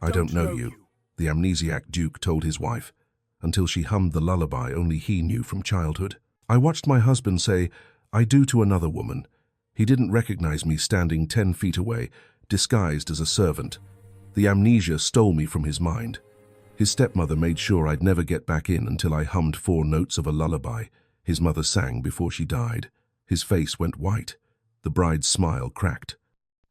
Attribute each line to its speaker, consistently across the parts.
Speaker 1: "I don't know you," the amnesiac Duke told his wife, until she hummed the lullaby only he knew from childhood. "I watched my husband say, 'I do' to another woman. He didn't recognize me standing 10 feet away, disguised as a servant. The amnesia stole me from his mind. His stepmother made sure I'd never get back in until I hummed 4 notes of a lullaby his mother sang before she died." His face went white. The bride's smile cracked.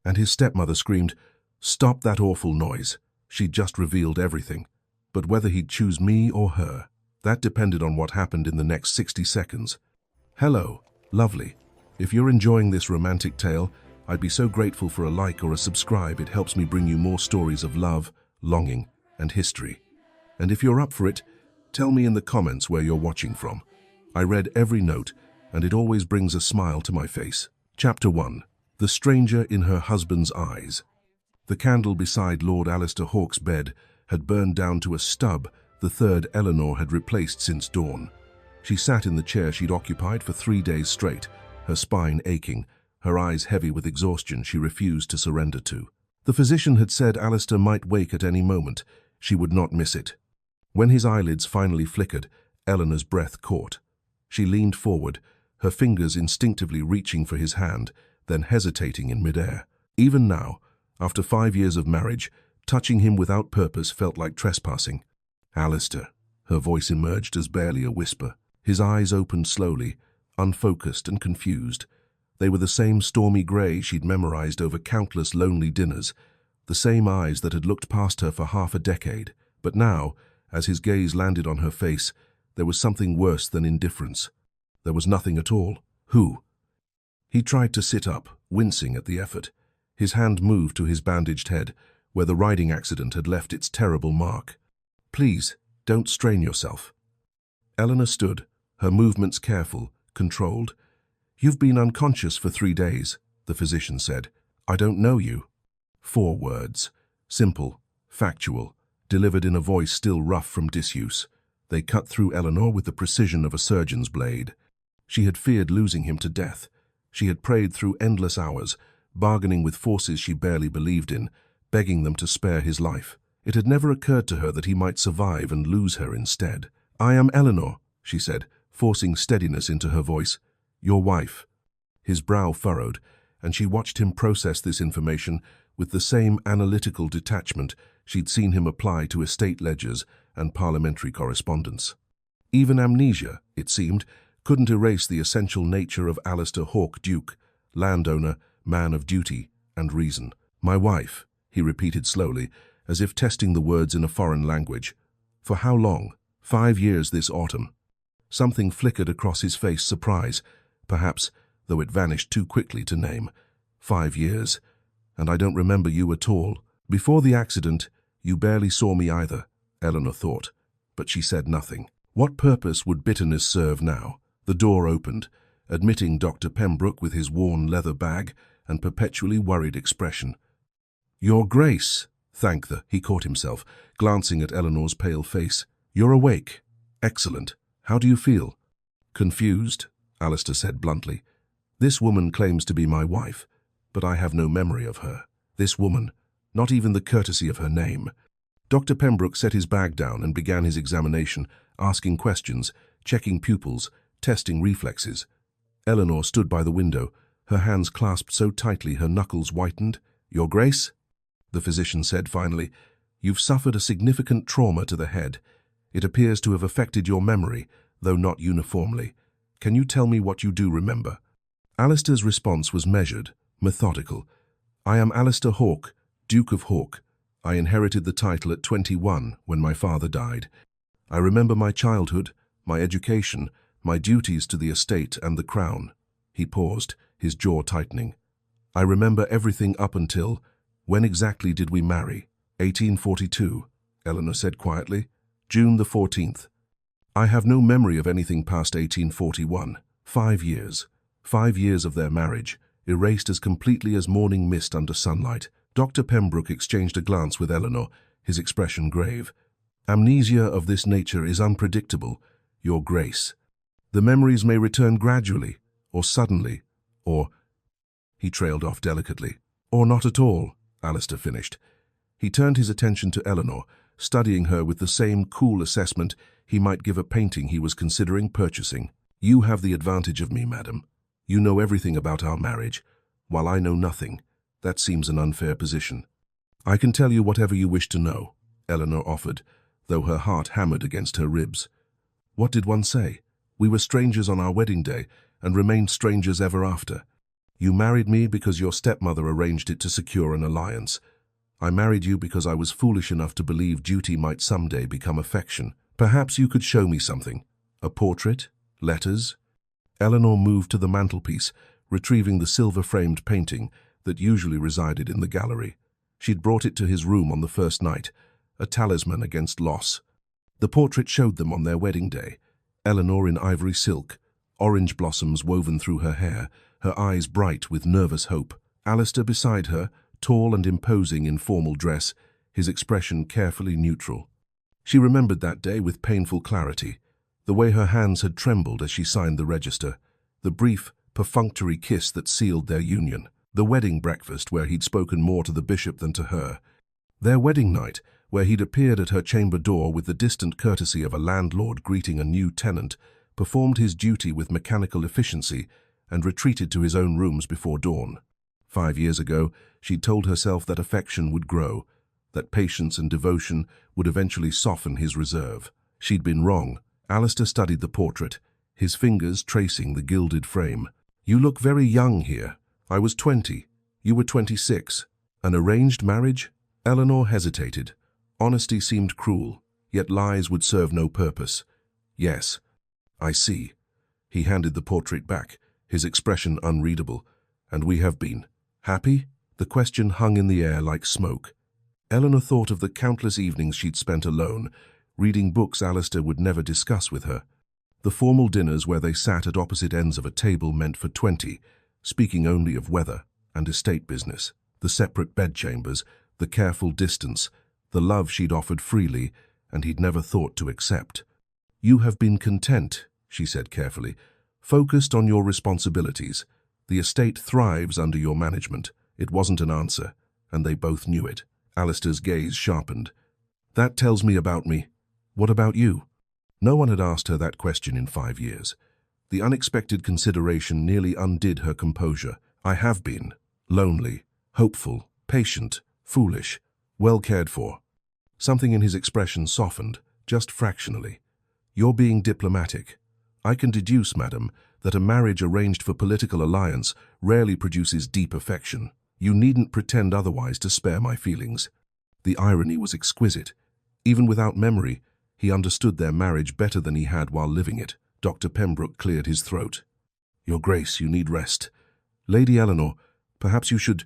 Speaker 1: And his stepmother screamed, "Stop that awful noise." She'd just revealed everything. But whether he'd choose me or her, that depended on what happened in the next 60 seconds. Hello, lovely. If you're enjoying this romantic tale, I'd be so grateful for a like or a subscribe. It helps me bring you more stories of love, longing, and history. And if you're up for it, tell me in the comments where you're watching from. I read every note, and it always brings a smile to my face. Chapter 1. The Stranger in Her Husband's Eyes. The candle beside Lord Alistair Hawke's bed had burned down to a stub the third Eleanor had replaced since dawn. She sat in the chair she'd occupied for 3 days straight, her spine aching, her eyes heavy with exhaustion she refused to surrender to. The physician had said Alistair might wake at any moment. She would not miss it. When his eyelids finally flickered, Eleanor's breath caught. She leaned forward, her fingers instinctively reaching for his hand, then hesitating in midair. Even now, after 5 years of marriage, touching him without purpose felt like trespassing. "Alistair," her voice emerged as barely a whisper. His eyes opened slowly, unfocused and confused. They were the same stormy grey she'd memorized over countless lonely dinners, the same eyes that had looked past her for half a decade. But now, as his gaze landed on her face, there was something worse than indifference. There was nothing at all. "Who?" He tried to sit up, wincing at the effort. His hand moved to his bandaged head, where the riding accident had left its terrible mark. "Please, don't strain yourself." Eleanor stood, her movements careful, controlled. "You've been unconscious for 3 days, the physician said. "I don't know you." 4 words. Simple, factual, delivered in a voice still rough from disuse. They cut through Eleanor with the precision of a surgeon's blade. She had feared losing him to death. She had prayed through endless hours, bargaining with forces she barely believed in, begging them to spare his life. It had never occurred to her that he might survive and lose her instead. "I am Eleanor," she said, forcing steadiness into her voice. "Your wife." His brow furrowed, and she watched him process this information with the same analytical detachment she'd seen him apply to estate ledgers and parliamentary correspondence. Even amnesia, it seemed, couldn't erase the essential nature of Alistair Hawke Duke, landowner, man of duty and reason. "My wife," he repeated slowly, as if testing the words in a foreign language. "For how long?" 5 years this autumn." Something flickered across his face, surprise, perhaps, though it vanished too quickly to name. 5 years. "And I don't remember you at all. Before the accident, you barely saw me either," Eleanor thought, but she said nothing. What purpose would bitterness serve now? The door opened, admitting Dr. Pembroke with his worn leather bag and perpetually worried expression. "Your Grace," he caught himself, glancing at Eleanor's pale face. "You're awake. Excellent. How do you feel?" "Confused," Alistair said bluntly. "This woman claims to be my wife, but I have no memory of her. This woman, not even the courtesy of her name." Dr. Pembroke set his bag down and began his examination, asking questions, checking pupils, testing reflexes. Eleanor stood by the window, her hands clasped so tightly her knuckles whitened. "Your Grace," the physician said finally, "you've suffered a significant trauma to the head. It appears to have affected your memory, though not uniformly. Can you tell me what you do remember?" Alistair's response was measured, methodical. "I am Alistair Hawke, Duke of Hawke. I inherited the title at 21 when my father died. I remember my childhood, my education, my duties to the estate and the crown." He paused, his jaw tightening. "I remember everything up until, when exactly did we marry?" 1842, Eleanor said quietly. "June the 14th. I have no memory of anything past 1841. 5 years. 5 years of their marriage, erased as completely as morning mist under sunlight." Dr. Pembroke exchanged a glance with Eleanor, his expression grave. "Amnesia of this nature is unpredictable, Your Grace. The memories may return gradually, or suddenly, or—" He trailed off delicately. "Or not at all," Alistair finished. He turned his attention to Eleanor, studying her with the same cool assessment he might give a painting he was considering purchasing. "You have the advantage of me, madam. You know everything about our marriage, while I know nothing. That seems an unfair position." "I can tell you whatever you wish to know," Eleanor offered, though her heart hammered against her ribs. "What did one say? We were strangers on our wedding day and remained strangers ever after. You married me because your stepmother arranged it to secure an alliance. I married you because I was foolish enough to believe duty might someday become affection. Perhaps you could show me something. A portrait? Letters?" Eleanor moved to the mantelpiece, retrieving the silver-framed painting that usually resided in the gallery. She'd brought it to his room on the first night, a talisman against loss. The portrait showed them on their wedding day. Eleanor in ivory silk, orange blossoms woven through her hair, her eyes bright with nervous hope. Alistair beside her, tall and imposing in formal dress, his expression carefully neutral. She remembered that day with painful clarity, the way her hands had trembled as she signed the register, the brief, perfunctory kiss that sealed their union, the wedding breakfast where he'd spoken more to the bishop than to her, their wedding night where he'd appeared at her chamber door with the distant courtesy of a landlord greeting a new tenant, performed his duty with mechanical efficiency, and retreated to his own rooms before dawn. 5 years ago, she'd told herself that affection would grow, that patience and devotion would eventually soften his reserve. She'd been wrong. Alistair studied the portrait, his fingers tracing the gilded frame. "You look very young here. I was 20. You were 26. An arranged marriage?" Eleanor hesitated. Honesty seemed cruel, yet lies would serve no purpose. "Yes, I see." He handed the portrait back, his expression unreadable. "And we have been happy?" The question hung in the air like smoke. Eleanor thought of the countless evenings she'd spent alone, reading books Alistair would never discuss with her. The formal dinners where they sat at opposite ends of a table meant for 20, speaking only of weather and estate business. The separate bedchambers, the careful distance, the love she'd offered freely and he'd never thought to accept. "You have been content," she said carefully, "focused on your responsibilities. The estate thrives under your management." It wasn't an answer, and they both knew it. Alistair's gaze sharpened. "That tells me about me. What about you?" No one had asked her that question in 5 years. The unexpected consideration nearly undid her composure. "I have been. Lonely, hopeful, patient, foolish, well cared for." Something in his expression softened, just fractionally. "You're being diplomatic. I can deduce, madam, that a marriage arranged for political alliance rarely produces deep affection. You needn't pretend otherwise to spare my feelings." The irony was exquisite. Even without memory, he understood their marriage better than he had while living it. Dr. Pembroke cleared his throat. "Your Grace, you need rest. Lady Eleanor, perhaps you should—"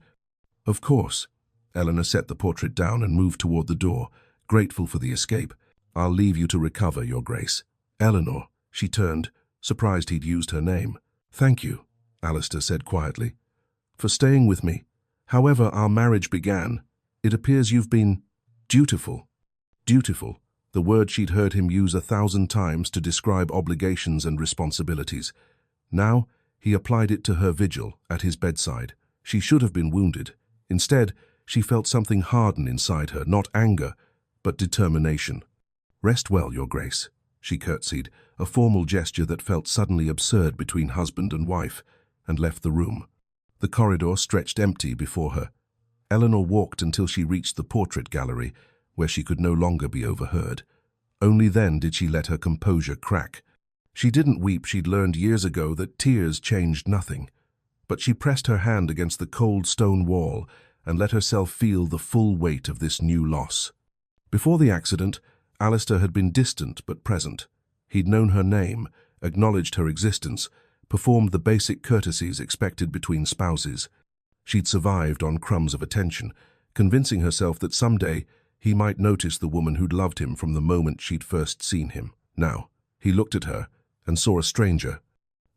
Speaker 1: "Of course." Eleanor set the portrait down and moved toward the door, grateful for the escape. "I'll leave you to recover, Your Grace." "Eleanor," she turned, surprised he'd used her name. "Thank you," Alistair said quietly, "for staying with me. However our marriage began, it appears you've been dutiful." Dutiful, the word she'd heard him use 1,000 times to describe obligations and responsibilities. Now, he applied it to her vigil at his bedside. She should have been wounded. Instead, she felt something harden inside her, not anger, but determination. "Rest well, Your Grace," she curtsied, a formal gesture that felt suddenly absurd between husband and wife, and left the room. The corridor stretched empty before her. Eleanor walked until she reached the portrait gallery, where she could no longer be overheard. Only then did she let her composure crack. She didn't weep. She'd learned years ago that tears changed nothing. But she pressed her hand against the cold stone wall and let herself feel the full weight of this new loss. Before the accident, Alistair had been distant but present. He'd known her name, acknowledged her existence, performed the basic courtesies expected between spouses. She'd survived on crumbs of attention, convincing herself that someday he might notice the woman who'd loved him from the moment she'd first seen him. Now, he looked at her and saw a stranger.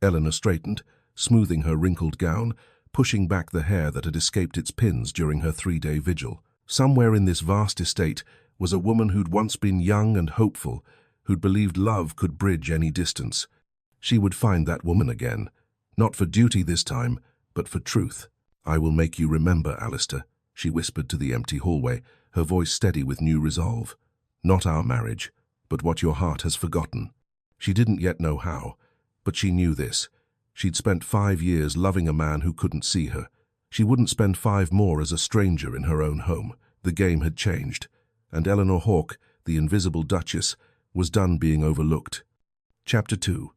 Speaker 1: Eleanor straightened, smoothing her wrinkled gown, pushing back the hair that had escaped its pins during her 3-day vigil. Somewhere in this vast estate was a woman who'd once been young and hopeful, who'd believed love could bridge any distance. She would find that woman again, not for duty this time, but for truth. "I will make you remember, Alistair," she whispered to the empty hallway, her voice steady with new resolve. Not our marriage, but what your heart has forgotten. She didn't yet know how, but she knew this. She'd spent 5 years loving a man who couldn't see her. She wouldn't spend 5 more as a stranger in her own home. The game had changed, and Eleanor Hawke, the invisible Duchess, was done being overlooked. Chapter 2.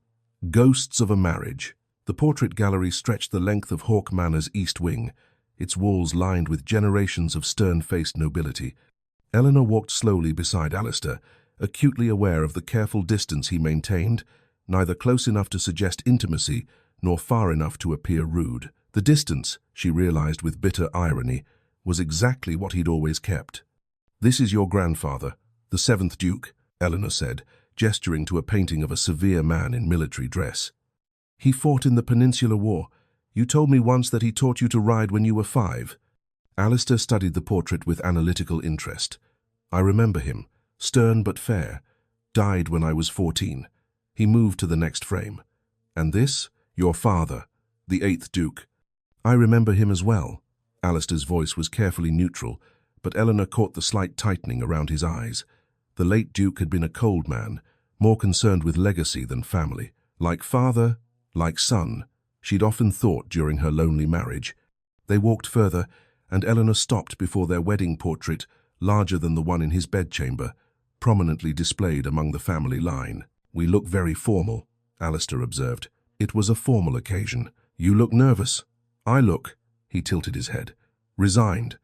Speaker 1: Ghosts of a Marriage. The portrait gallery stretched the length of Hawke Manor's east wing, its walls lined with generations of stern-faced nobility. Eleanor walked slowly beside Alistair, acutely aware of the careful distance he maintained, neither close enough to suggest intimacy nor far enough to appear rude. The distance, she realized with bitter irony, was exactly what he'd always kept. "This is your grandfather, the 7th Duke," Eleanor said, gesturing to a painting of a severe man in military dress. "He fought in the Peninsular War. You told me once that he taught you to ride when you were 5. Alistair studied the portrait with analytical interest. "I remember him, stern but fair. Died when I was 14. He moved to the next frame. "And this? Your father, the 8th Duke." "I remember him as well." Alistair's voice was carefully neutral, but Eleanor caught the slight tightening around his eyes. The late Duke had been a cold man, more concerned with legacy than family. Like father, like son, she'd often thought during her lonely marriage. They walked further, and Eleanor stopped before their wedding portrait, larger than the one in his bedchamber, prominently displayed among the family line. "We look very formal," Alistair observed. "It was a formal occasion. You look nervous." "I look," he tilted his head, "resigned."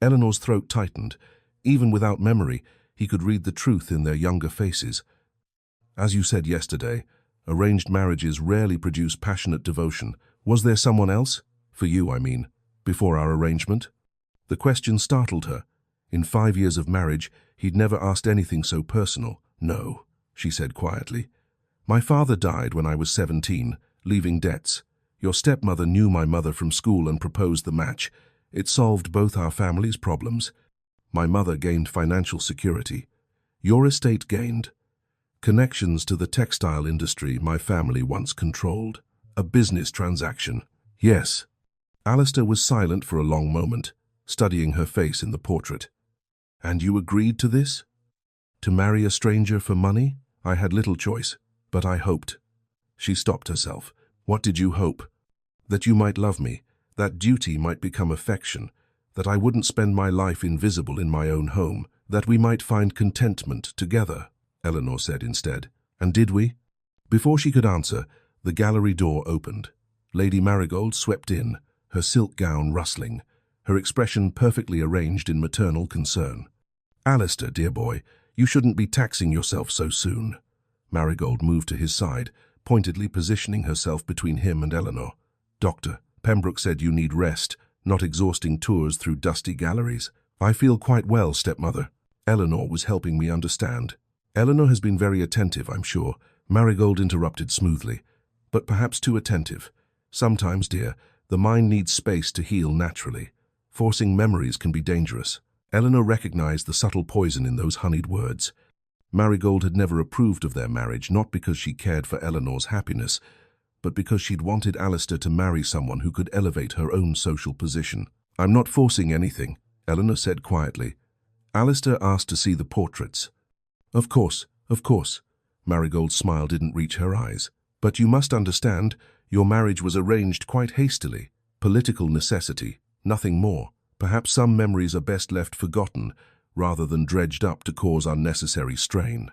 Speaker 1: Eleanor's throat tightened. Even without memory, he could read the truth in their younger faces. "As you said yesterday, arranged marriages rarely produce passionate devotion. Was there someone else? For you, I mean, before our arrangement?" The question startled her. In 5 years of marriage, he'd never asked anything so personal. "No," she said quietly. "My father died when I was 17, leaving debts. Your stepmother knew my mother from school and proposed the match. It solved both our families' problems. My mother gained financial security. Your estate gained connections to the textile industry my family once controlled. A business transaction." "Yes." Alistair was silent for a long moment, studying her face in the portrait. "And you agreed to this? To marry a stranger for money? I had little choice, but I hoped." She stopped herself. "What did you hope?" "That you might love me, that duty might become affection, that I wouldn't spend my life invisible in my own home, that we might find contentment together," Eleanor said instead. "And did we?" Before she could answer, the gallery door opened. Lady Marigold swept in, her silk gown rustling, her expression perfectly arranged in maternal concern. "Alistair, dear boy, you shouldn't be taxing yourself so soon." Marigold moved to his side, pointedly positioning herself between him and Eleanor. "Doctor, Pembroke said you need rest, not exhausting tours through dusty galleries." "I feel quite well, stepmother." Eleanor was helping me understand. "Eleanor has been very attentive, I'm sure," Marigold interrupted smoothly. "But perhaps too attentive. Sometimes, dear, the mind needs space to heal naturally. Forcing memories can be dangerous." Eleanor recognized the subtle poison in those honeyed words. Marigold had never approved of their marriage, not because she cared for Eleanor's happiness, but because she'd wanted Alistair to marry someone who could elevate her own social position. "I'm not forcing anything," Eleanor said quietly. "Alistair asked to see the portraits." Of course. Marigold's smile didn't reach her eyes. "But you must understand, your marriage was arranged quite hastily. Political necessity, nothing more. Perhaps some memories are best left forgotten, rather than dredged up to cause unnecessary strain."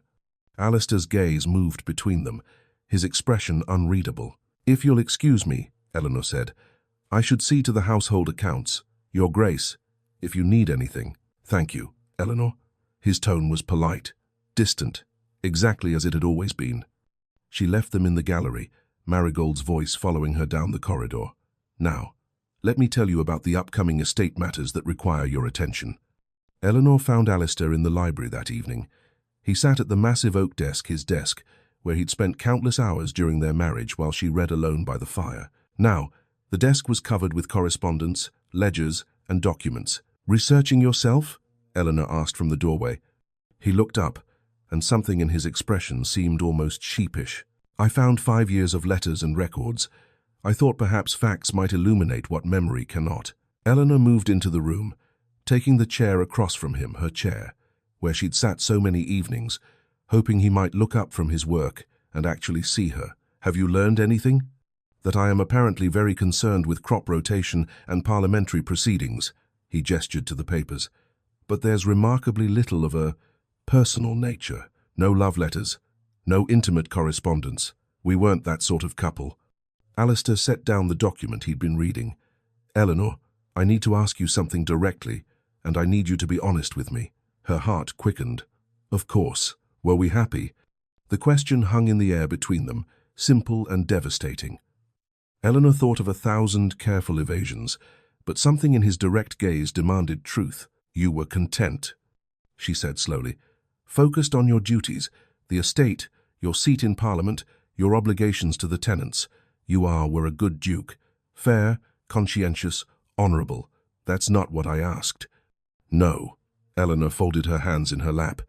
Speaker 1: Alistair's gaze moved between them, his expression unreadable. "If you'll excuse me," Eleanor said, "I should see to the household accounts. Your Grace, if you need anything." "Thank you, Eleanor." His tone was polite, distant, exactly as it had always been. She left them in the gallery, Marigold's voice following her down the corridor. "Now, let me tell you about the upcoming estate matters that require your attention." Eleanor found Alistair in the library that evening. He sat at the massive oak desk, his desk, where he'd spent countless hours during their marriage while she read alone by the fire. Now, the desk was covered with correspondence, ledgers, and documents. "Researching yourself?" Eleanor asked from the doorway. He looked up, and something in his expression seemed almost sheepish. "I found 5 years of letters and records. I thought perhaps facts might illuminate what memory cannot." Eleanor moved into the room, taking the chair across from him, her chair, where she'd sat so many evenings, hoping he might look up from his work and actually see her. "Have you learned anything?" "That I am apparently very concerned with crop rotation and parliamentary proceedings," he gestured to the papers. "But there's remarkably little of a personal nature. No love letters, no intimate correspondence. We weren't that sort of couple." Alistair set down the document he'd been reading. "Eleanor, I need to ask you something directly, and I need you to be honest with me." Her heart quickened. Of course. Were we happy? The question hung in the air between them, simple and devastating. Eleanor thought of 1,000 careful evasions, but something in his direct gaze demanded truth. "You were content," she said slowly. "Focused on your duties, the estate, your seat in Parliament, your obligations to the tenants. You were a good duke. Fair, conscientious, honourable. That's not what I asked." "No." Eleanor folded her hands in her lap.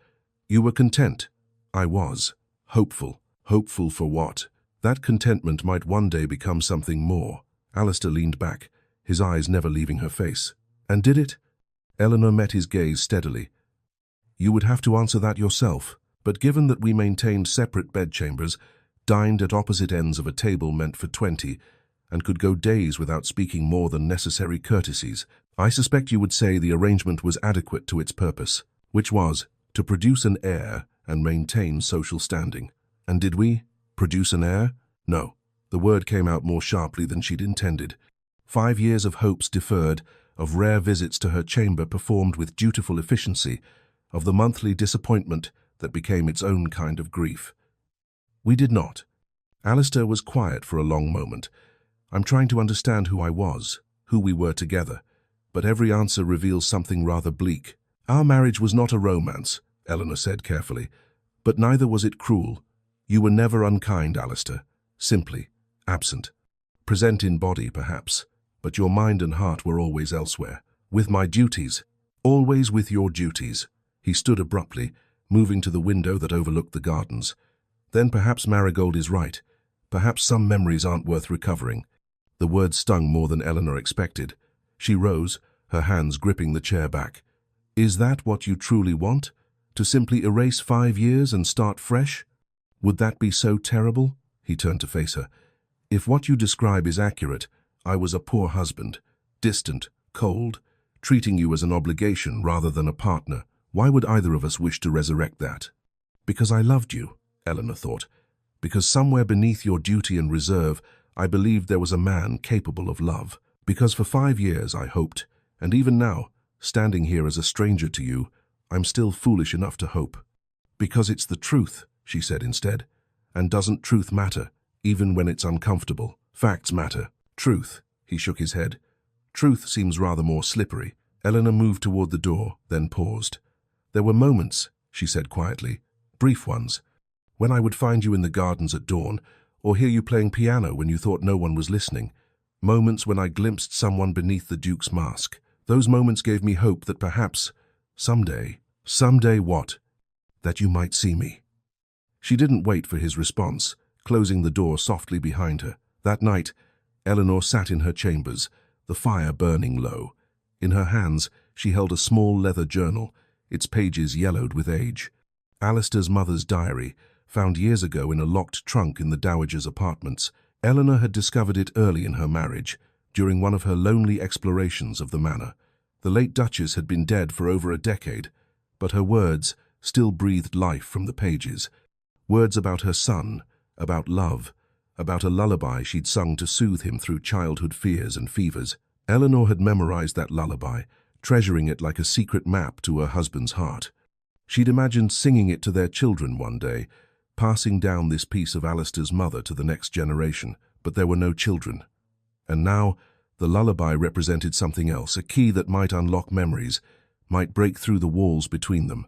Speaker 1: "You were content." "I was. Hopeful." "Hopeful for what?" "That contentment might one day become something more." Alistair leaned back, his eyes never leaving her face. "And did it?" Eleanor met his gaze steadily. "You would have to answer that yourself. But given that we maintained separate bedchambers, dined at opposite ends of a table meant for 20, and could go days without speaking more than necessary courtesies, I suspect you would say the arrangement was adequate to its purpose, which was to produce an heir and maintain social standing. And did we produce an heir? No. The word came out more sharply than she'd intended. 5 years of hopes deferred, of rare visits to her chamber performed with dutiful efficiency, of the monthly disappointment that became its own kind of grief. We did not. Alistair was quiet for a long moment. "I'm trying to understand who I was, who we were together, but every answer reveals something rather bleak." "Our marriage was not a romance," Eleanor said carefully, "but neither was it cruel. You were never unkind, Alistair. Simply absent. Present in body, perhaps, but your mind and heart were always elsewhere. With my duties. Always with your duties." He stood abruptly, moving to the window that overlooked the gardens. "Then perhaps Marigold is right. Perhaps some memories aren't worth recovering." The words stung more than Eleanor expected. She rose, her hands gripping the chair back. "Is that what you truly want? To simply erase 5 years and start fresh? Would that be so terrible?" He turned to face her. "If what you describe is accurate, I was a poor husband, distant, cold, treating you as an obligation rather than a partner. Why would either of us wish to resurrect that?" "Because I loved you," Eleanor thought. "Because somewhere beneath your duty and reserve, I believed there was a man capable of love. Because for 5 years I hoped, and even now, standing here as a stranger to you, I'm still foolish enough to hope." "Because it's the truth," she said instead. "And doesn't truth matter, even when it's uncomfortable? Facts matter. Truth." He shook his head. "Truth seems rather more slippery." Eleanor moved toward the door, then paused. "There were moments," she said quietly, "brief ones, when I would find you in the gardens at dawn, or hear you playing piano when you thought no one was listening. Moments when I glimpsed someone beneath the Duke's mask. Those moments gave me hope that perhaps, someday." "Someday what?" "That you might see me." She didn't wait for his response, closing the door softly behind her. That night, Eleanor sat in her chambers, the fire burning low. In her hands, she held a small leather journal, its pages yellowed with age. Alistair's mother's diary, found years ago in a locked trunk in the Dowager's apartments. Eleanor had discovered it early in her marriage, during one of her lonely explorations of the manor. The late Duchess had been dead for over a decade, but her words still breathed life from the pages. Words about her son, about love, about a lullaby she'd sung to soothe him through childhood fears and fevers. Eleanor had memorized that lullaby, treasuring it like a secret map to her husband's heart. She'd imagined singing it to their children one day, passing down this piece of Alistair's mother to the next generation, but there were no children. And now, the lullaby represented something else, a key that might unlock memories, might break through the walls between them.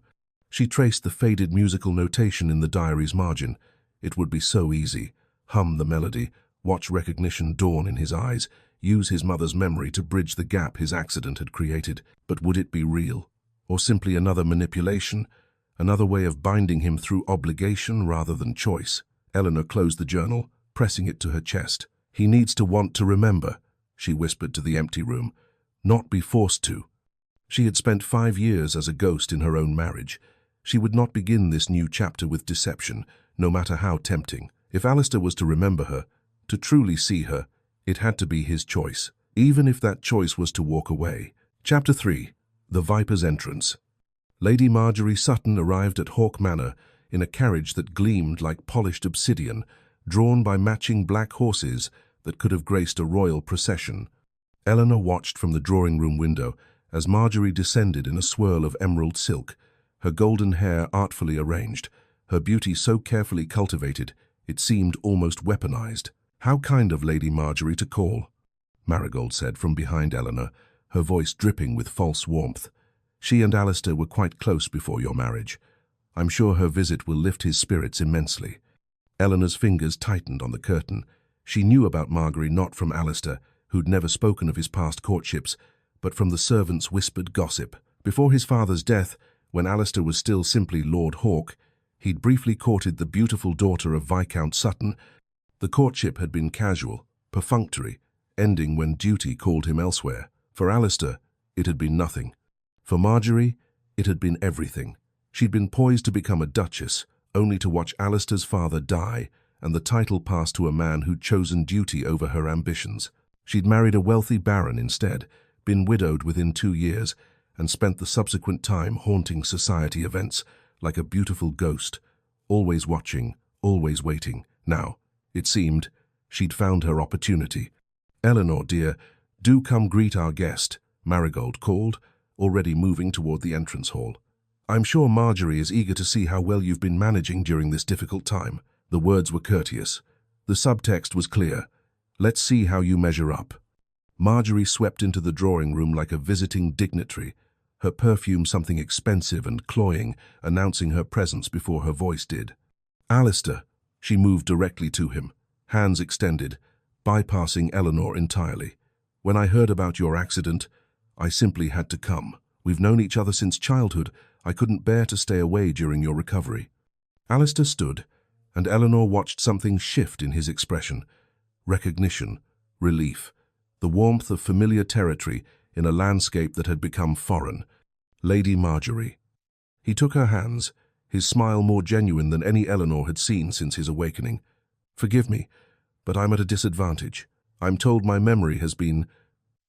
Speaker 1: She traced the faded musical notation in the diary's margin. It would be so easy. Hum the melody, watch recognition dawn in his eyes, use his mother's memory to bridge the gap his accident had created. But would it be real? Or simply another manipulation? Another way of binding him through obligation rather than choice? Eleanor closed the journal, pressing it to her chest. "He needs to want to remember," she whispered to the empty room. "Not be forced to." She had spent 5 years as a ghost in her own marriage. She would not begin this new chapter with deception, no matter how tempting. If Alistair was to remember her, to truly see her, it had to be his choice, even if that choice was to walk away. Chapter 3. The Viper's Entrance. Lady Marjorie Sutton arrived at Hawk Manor in a carriage that gleamed like polished obsidian, drawn by matching black horses that could have graced a royal procession. Eleanor watched from the drawing-room window as Marjorie descended in a swirl of emerald silk, her golden hair artfully arranged, her beauty so carefully cultivated it seemed almost weaponized. "How kind of Lady Marjorie to call," Marigold said from behind Eleanor, her voice dripping with false warmth. "She and Alistair were quite close before your marriage. I'm sure her visit will lift his spirits immensely." Eleanor's fingers tightened on the curtain. She knew about Marjorie not from Alistair, who'd never spoken of his past courtships, but from the servants' whispered gossip. Before his father's death, when Alistair was still simply Lord Hawke, he'd briefly courted the beautiful daughter of Viscount Sutton. The courtship had been casual, perfunctory, ending when duty called him elsewhere. For Alistair, it had been nothing. For Marjorie, it had been everything. She'd been poised to become a duchess, only to watch Alistair's father die and the title pass to a man who'd chosen duty over her ambitions. She'd married a wealthy baron instead, been widowed within 2 years, and spent the subsequent time haunting society events like a beautiful ghost, always watching, always waiting. Now, it seemed, she'd found her opportunity. "Eleanor, dear, do come greet our guest," Marigold called, already moving toward the entrance hall. "I'm sure Marjorie is eager to see how well you've been managing during this difficult time." The words were courteous. The subtext was clear. "Let's see how you measure up." Marjorie swept into the drawing room like a visiting dignitary, her perfume something expensive and cloying, announcing her presence before her voice did. "Alistair." She moved directly to him, hands extended, bypassing Eleanor entirely. "When I heard about your accident, I simply had to come. We've known each other since childhood. I couldn't bear to stay away during your recovery." Alistair stood, and Eleanor watched something shift in his expression. Recognition, relief, the warmth of familiar territory in a landscape that had become foreign. Lady Marjorie. He took her hands, his smile more genuine than any Eleanor had seen since his awakening. "Forgive me, but I'm at a disadvantage. I'm told my memory has been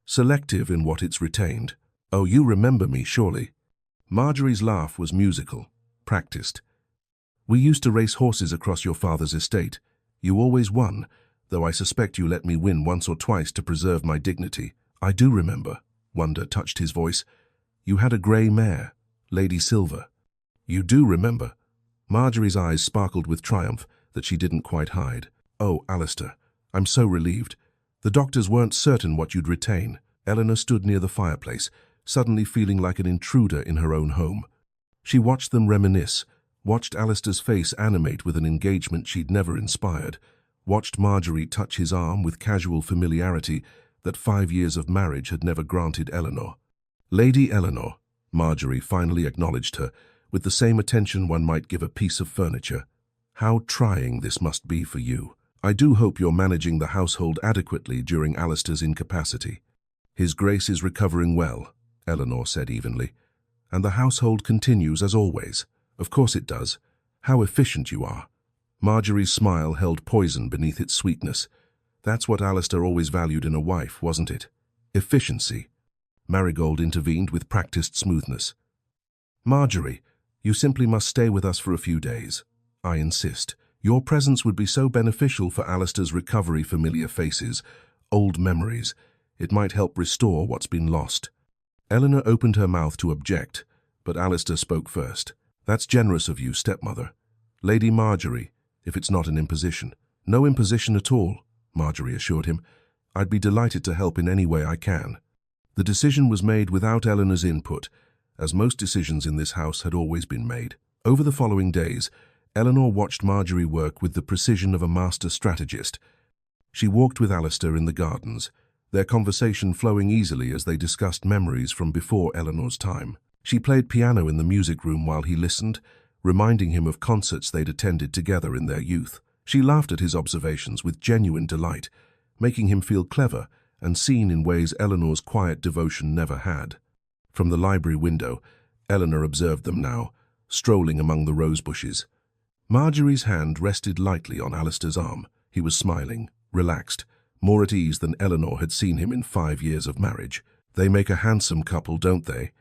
Speaker 1: selective in what it's retained." "Oh, you remember me, surely." Marjorie's laugh was musical, practiced. "We used to race horses across your father's estate. You always won, though I suspect you let me win once or twice to preserve my dignity." "I do remember." Wonder touched his voice. "You had a grey mare, Lady Silver." "You do remember?" Marjorie's eyes sparkled with triumph that she didn't quite hide. "Oh, Alistair, I'm so relieved. The doctors weren't certain what you'd retain." Eleanor stood near the fireplace, suddenly feeling like an intruder in her own home. She watched them reminisce, watched Alistair's face animate with an engagement she'd never inspired, watched Marjorie touch his arm with casual familiarity that 5 years of marriage had never granted Eleanor. "Lady Eleanor," Marjorie finally acknowledged her, with the same attention one might give a piece of furniture. "How trying this must be for you. I do hope you're managing the household adequately during Alistair's incapacity." "His Grace is recovering well," Eleanor said evenly. "And the household continues as always." "Of course it does. How efficient you are." Marjorie's smile held poison beneath its sweetness. That's what Alistair always valued in a wife, wasn't it? Efficiency. Marigold intervened with practiced smoothness. "Marjorie, you simply must stay with us for a few days. I insist. Your presence would be so beneficial for Alistair's recovery. Familiar faces, old memories. It might help restore what's been lost." Eleanor opened her mouth to object, but Alistair spoke first. "That's generous of you, stepmother. Lady Marjorie, if it's not an imposition." "No imposition at all," Marjorie assured him. "I'd be delighted to help in any way I can." The decision was made without Eleanor's input, as most decisions in this house had always been made. Over the following days, Eleanor watched Marjorie work with the precision of a master strategist. She walked with Alistair in the gardens, their conversation flowing easily as they discussed memories from before Eleanor's time. She played piano in the music room while he listened, reminding him of concerts they'd attended together in their youth. She laughed at his observations with genuine delight, making him feel clever and seen in ways Eleanor's quiet devotion never had. From the library window, Eleanor observed them now, strolling among the rose bushes. Marjorie's hand rested lightly on Alistair's arm. He was smiling, relaxed, more at ease than Eleanor had seen him in 5 years of marriage. They make a handsome couple, don't they?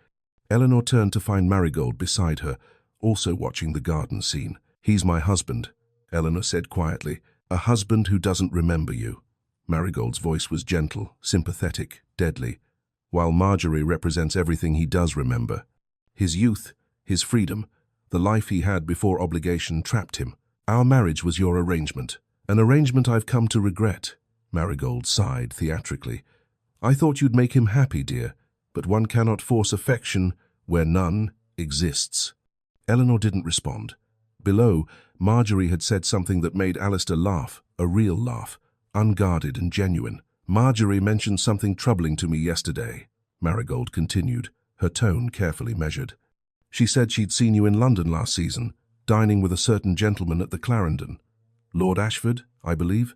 Speaker 1: Eleanor turned to find Marigold beside her, also watching the garden scene. He's my husband, Eleanor said quietly. A husband who doesn't remember you. Marigold's voice was gentle, sympathetic, deadly, while Marjorie represents everything he does remember. His youth, his freedom, the life he had before obligation trapped him. Our marriage was your arrangement, an arrangement I've come to regret. Marigold sighed theatrically. I thought you'd make him happy, dear, but one cannot force affection where none exists. Eleanor didn't respond. Below, Marjorie had said something that made Alistair laugh, a real laugh, unguarded and genuine. Marjorie mentioned something troubling to me yesterday, Marigold continued, her tone carefully measured. She said she'd seen you in London last season, dining with a certain gentleman at the Clarendon. Lord Ashford, I believe?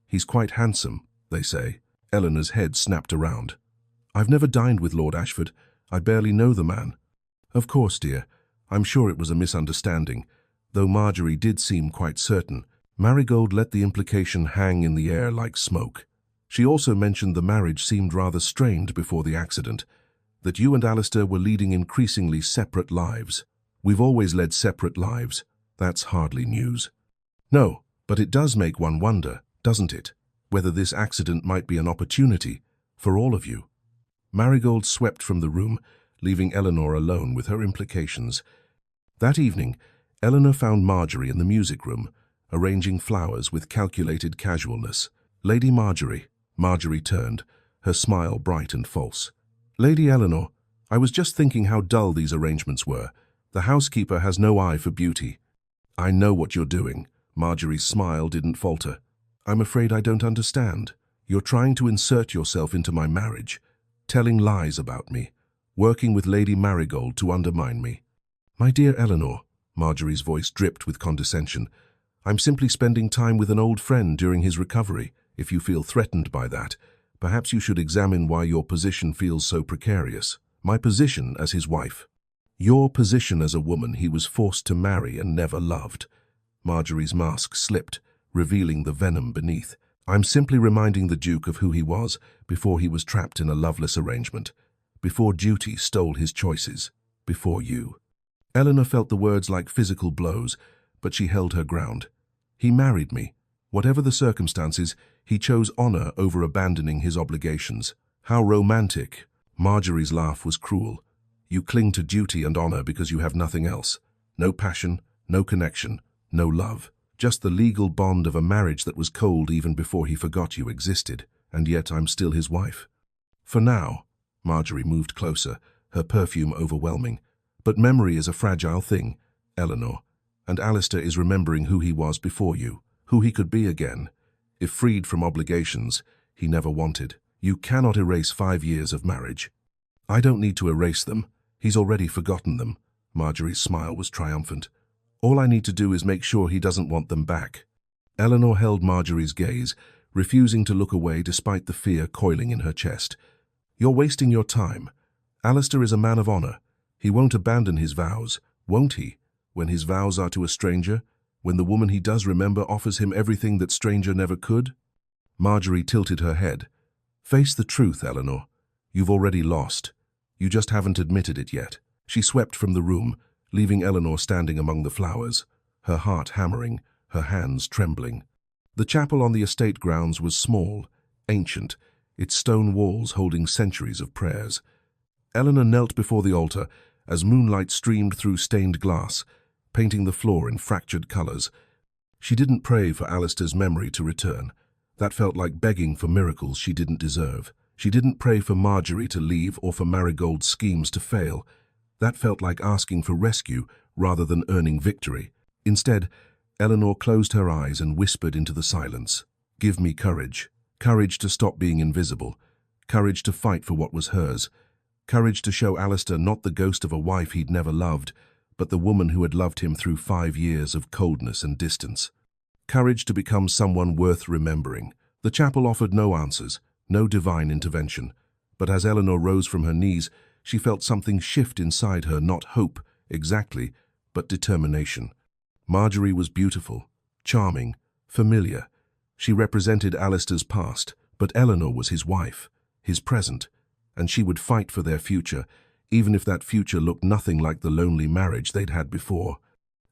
Speaker 1: He's quite handsome, they say. Eleanor's head snapped around. I've never dined with Lord Ashford. I barely know the man. Of course, dear. I'm sure it was a misunderstanding, though Marjorie did seem quite certain. Marigold let the implication hang in the air like smoke. She also mentioned the marriage seemed rather strained before the accident, that you and Alistair were leading increasingly separate lives. We've always led separate lives. That's hardly news. No, but it does make one wonder, doesn't it, whether this accident might be an opportunity for all of you. Marigold swept from the room, leaving Eleanor alone with her implications. That evening, Eleanor found Marjorie in the music room, arranging flowers with calculated casualness. Lady Marjorie. Marjorie turned, her smile bright and false. Lady Eleanor, I was just thinking how dull these arrangements were. The housekeeper has no eye for beauty. I know what you're doing. Marjorie's smile didn't falter. I'm afraid I don't understand. You're trying to insert yourself into my marriage, telling lies about me, working with Lady Marigold to undermine me. My dear Eleanor, Marjorie's voice dripped with condescension, I'm simply spending time with an old friend during his recovery. If you feel threatened by that, perhaps you should examine why your position feels so precarious. My position as his wife. Your position as a woman he was forced to marry and never loved. Marjorie's mask slipped, revealing the venom beneath. I'm simply reminding the Duke of who he was before he was trapped in a loveless arrangement, before duty stole his choices, before you. Eleanor felt the words like physical blows, but she held her ground. He married me. Whatever the circumstances, he chose honor over abandoning his obligations. How romantic. Marjorie's laugh was cruel. You cling to duty and honor because you have nothing else. No passion, no connection, no love. Just the legal bond of a marriage that was cold even before he forgot you existed, and yet I'm still his wife. For now. Marjorie moved closer, her perfume overwhelming. But memory is a fragile thing, Eleanor, and Alistair is remembering who he was before you, who he could be again, if freed from obligations he never wanted. You cannot erase 5 years of marriage. I don't need to erase them. He's already forgotten them. Marjorie's smile was triumphant. All I need to do is make sure he doesn't want them back. Eleanor held Marjorie's gaze, refusing to look away despite the fear coiling in her chest. You're wasting your time. Alistair is a man of honor. He won't abandon his vows, won't he, when his vows are to a stranger, when the woman he does remember offers him everything that stranger never could? Marjorie tilted her head. Face the truth, Eleanor. You've already lost. You just haven't admitted it yet. She swept from the room, leaving Eleanor standing among the flowers, her heart hammering, her hands trembling. The chapel on the estate grounds was small, ancient, its stone walls holding centuries of prayers. Eleanor knelt before the altar as moonlight streamed through stained glass, painting the floor in fractured colors. She didn't pray for Alistair's memory to return. That felt like begging for miracles she didn't deserve. She didn't pray for Marjorie to leave or for Marigold's schemes to fail. That felt like asking for rescue rather than earning victory. Instead, Eleanor closed her eyes and whispered into the silence. Give me courage. Courage to stop being invisible. Courage to fight for what was hers. Courage to show Alistair not the ghost of a wife he'd never loved, but the woman who had loved him through 5 years of coldness and distance. Courage to become someone worth remembering. The chapel offered no answers, no divine intervention. But as Eleanor rose from her knees, she felt something shift inside her, not hope, exactly, but determination. Marjorie was beautiful, charming, familiar. She represented Alistair's past, but Eleanor was his wife, his present, and she would fight for their future, even if that future looked nothing like the lonely marriage they'd had before.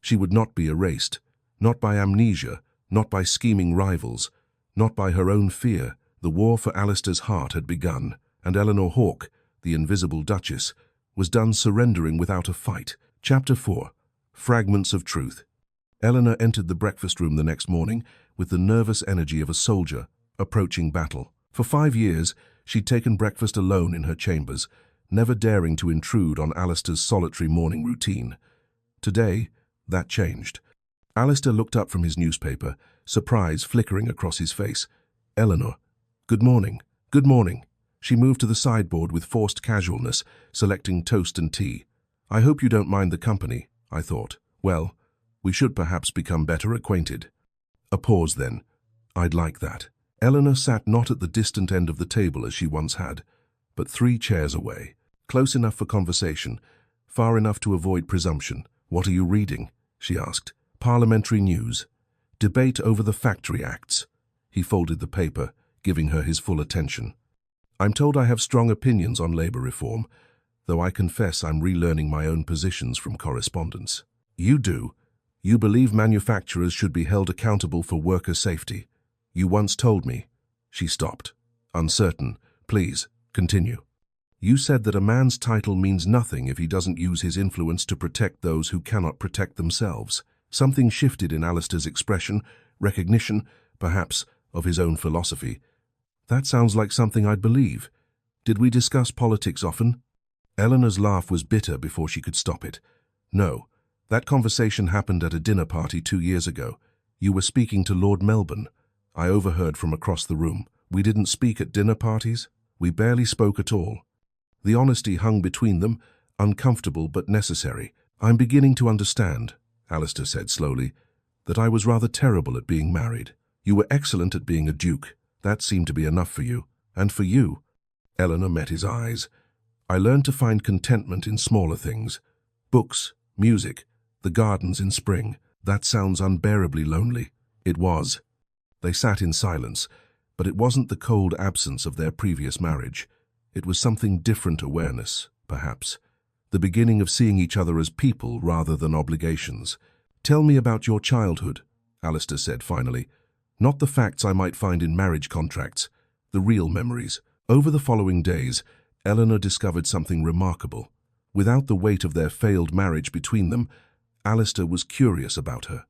Speaker 1: She would not be erased, not by amnesia, not by scheming rivals, not by her own fear. The war for Alistair's heart had begun, and Eleanor Hawke, the invisible Duchess, was done surrendering without a fight. Chapter 4. Fragments of Truth. Eleanor entered the breakfast room the next morning with the nervous energy of a soldier approaching battle. For 5 years, she'd taken breakfast alone in her chambers, never daring to intrude on Alistair's solitary morning routine. Today, that changed. Alistair looked up from his newspaper, surprise flickering across his face. "Eleanor, good morning." "Good morning." She moved to the sideboard with forced casualness, selecting toast and tea. "I hope you don't mind the company," I thought. "Well, we should perhaps become better acquainted." A pause then. "I'd like that." Eleanor sat not at the distant end of the table as she once had, but 3 chairs away, close enough for conversation, far enough to avoid presumption. "What are you reading?" she asked. "Parliamentary news. Debate over the Factory Acts." He folded the paper, giving her his full attention. "I'm told I have strong opinions on labour reform, though I confess I'm relearning my own positions from correspondence." "You do? You believe manufacturers should be held accountable for worker safety? You once told me." She stopped, uncertain. "Please, continue." "You said that a man's title means nothing if he doesn't use his influence to protect those who cannot protect themselves." Something shifted in Alistair's expression, recognition, perhaps, of his own philosophy. "That sounds like something I'd believe. Did we discuss politics often?" Eleanor's laugh was bitter before she could stop it. "No, that conversation happened at a dinner party 2 years ago. You were speaking to Lord Melbourne. I overheard from across the room. We didn't speak at dinner parties. We barely spoke at all." The honesty hung between them, uncomfortable but necessary. "I'm beginning to understand," Alistair said slowly, "that I was rather terrible at being married. You were excellent at being a duke. That seemed to be enough for you. And for you." Eleanor met his eyes. "I learned to find contentment in smaller things. Books, music, the gardens in spring. That sounds unbearably lonely." It was. They sat in silence, but it wasn't the cold absence of their previous marriage. It was something different awareness, perhaps. The beginning of seeing each other as people rather than obligations. "Tell me about your childhood," Alistair said finally. "Not the facts I might find in marriage contracts, the real memories." Over the following days, Eleanor discovered something remarkable. Without the weight of their failed marriage between them, Alistair was curious about her.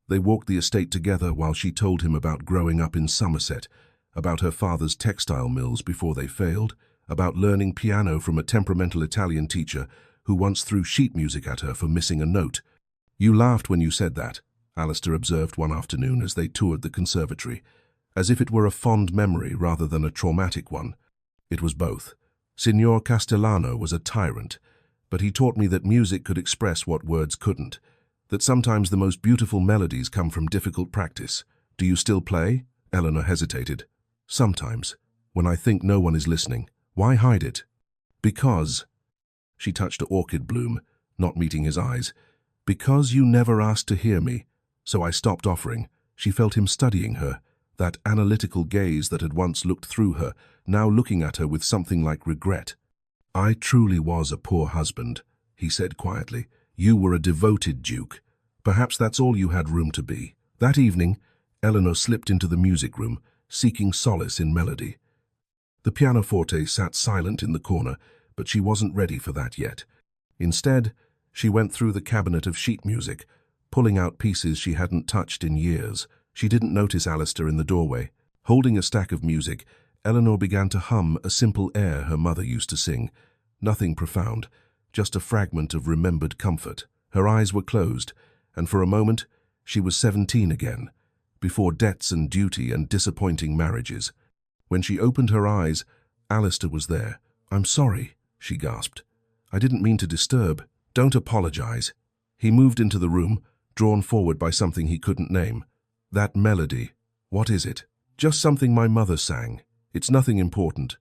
Speaker 1: They walked the estate together while she told him about growing up in Somerset, about her father's textile mills before they failed, about learning piano from a temperamental Italian teacher who once threw sheet music at her for missing a note. "You laughed when you said that," Alistair observed one afternoon as they toured the conservatory, as if it were a fond memory rather than a traumatic one. "It was both. Signor Castellano was a tyrant, but he taught me that music could express what words couldn't, that sometimes the most beautiful melodies come from difficult practice." "Do you still play?" Eleanor hesitated. "Sometimes, when I think no one is listening." "Why hide it?" "Because," she touched a orchid bloom, not meeting his eyes, "because you never asked to hear me, so I stopped offering." She felt him studying her, that analytical gaze that had once looked through her, now looking at her with something like regret. "I truly was a poor husband," he said quietly. "You were a devoted duke. Perhaps that's all you had room to be." That evening, Eleanor slipped into the music room, seeking solace in melody. The pianoforte sat silent in the corner, but she wasn't ready for that yet. Instead, she went through the cabinet of sheet music, pulling out pieces she hadn't touched in years. She didn't notice Alistair in the doorway. Holding a stack of music, Eleanor began to hum a simple air her mother used to sing. Nothing profound, just a fragment of remembered comfort. Her eyes were closed, and for a moment she was 17 again, before debts and duty and disappointing marriages. When she opened her eyes, Alistair was there. "I'm sorry," she gasped. "I didn't mean to disturb." "Don't apologize." He moved into the room, drawn forward by something he couldn't name. "That melody, what is it?" "Just something my mother sang. It's nothing important."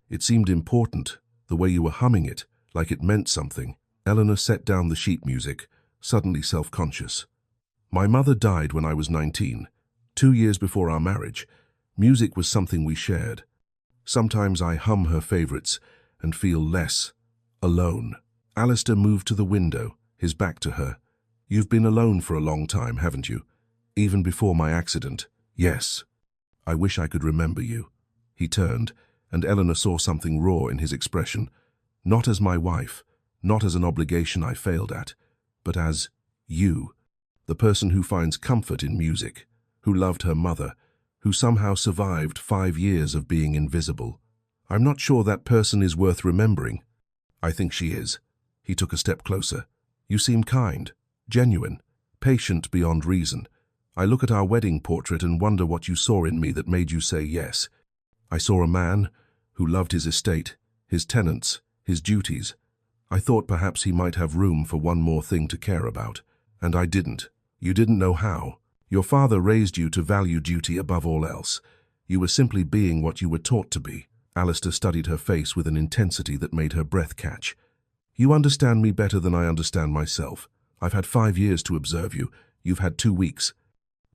Speaker 1: "It seemed important, the way you were humming it, like it meant something. Eleanor set down the sheet music, suddenly self-conscious. My mother died when I was 19, 2 years before our marriage. Music was something we shared. Sometimes I hum her favorites and feel less alone. Alistair moved to the window, his back to her. You've been alone for a long time, haven't you? Even before my accident. Yes. I wish I could remember you. He turned, and Eleanor saw something raw in his expression. Not as my wife, not as an obligation I failed at, but as you, the person who finds comfort in music, who loved her mother, who somehow survived 5 years of being invisible. I'm not sure that person is worth remembering. I think she is. He took a step closer. You seem kind, genuine, patient beyond reason. I look at our wedding portrait and wonder what you saw in me that made you say yes. I saw a man who loved his estate, his tenants, his duties. I thought perhaps he might have room for one more thing to care about. And I didn't. You didn't know how. Your father raised you to value duty above all else. You were simply being what you were taught to be. Alistair studied her face with an intensity that made her breath catch. You understand me better than I understand myself. I've had 5 years to observe you. You've had 2 weeks.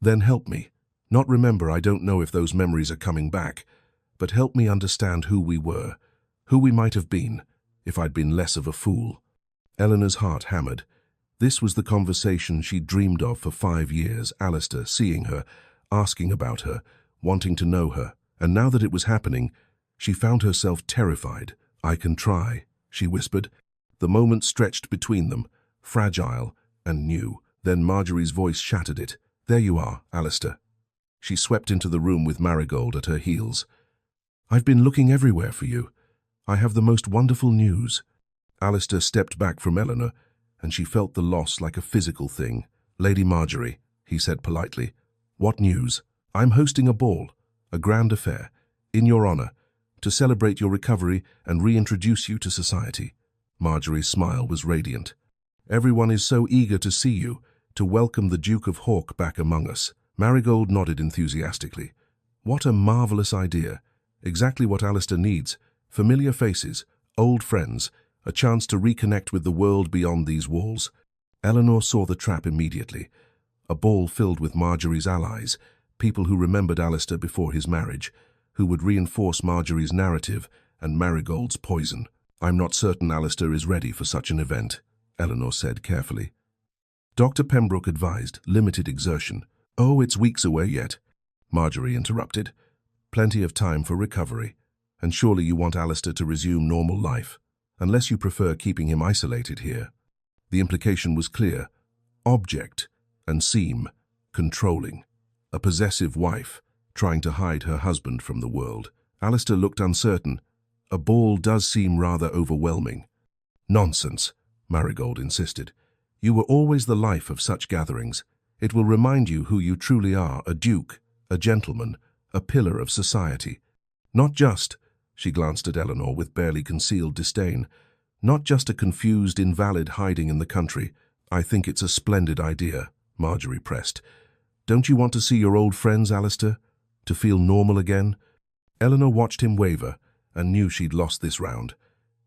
Speaker 1: Then help me. Not remember, I don't know if those memories are coming back, but help me understand who we were, who we might have been, if I'd been less of a fool. Eleanor's heart hammered. This was the conversation she'd dreamed of for 5 years, Alistair seeing her, asking about her, wanting to know her. And now that it was happening, she found herself terrified. I can try, she whispered. The moment stretched between them, fragile and new. Then Marjorie's voice shattered it. There you are, Alistair. She swept into the room with Marigold at her heels. I've been looking everywhere for you. I have the most wonderful news. Alistair stepped back from Eleanor, and she felt the loss like a physical thing. Lady Marjorie, he said politely. What news? I'm hosting a ball, a grand affair, in your honor, to celebrate your recovery and reintroduce you to society. Marjorie's smile was radiant. Everyone is so eager to see you, to welcome the Duke of Hawk back among us. Marigold nodded enthusiastically. What a marvelous idea. Exactly what Alistair needs. Familiar faces, old friends, a chance to reconnect with the world beyond these walls. Eleanor saw the trap immediately. A ball filled with Marjorie's allies, people who remembered Alistair before his marriage, who would reinforce Marjorie's narrative and Marigold's poison. I'm not certain Alistair is ready for such an event, Eleanor said carefully. Dr. Pembroke advised limited exertion. Oh, it's weeks away yet, Marjorie interrupted. Plenty of time for recovery. And surely you want Alistair to resume normal life, unless you prefer keeping him isolated here. The implication was clear. Object and seem controlling. A possessive wife, trying to hide her husband from the world. Alistair looked uncertain. A ball does seem rather overwhelming. Nonsense, Marigold insisted. You were always the life of such gatherings. It will remind you who you truly are, a duke, a gentleman, a pillar of society. Not just, she glanced at Eleanor with barely concealed disdain, not just a confused invalid hiding in the country. I think it's a splendid idea, Marjorie pressed. Don't you want to see your old friends, Alistair? To feel normal again? Eleanor watched him waver and knew she'd lost this round.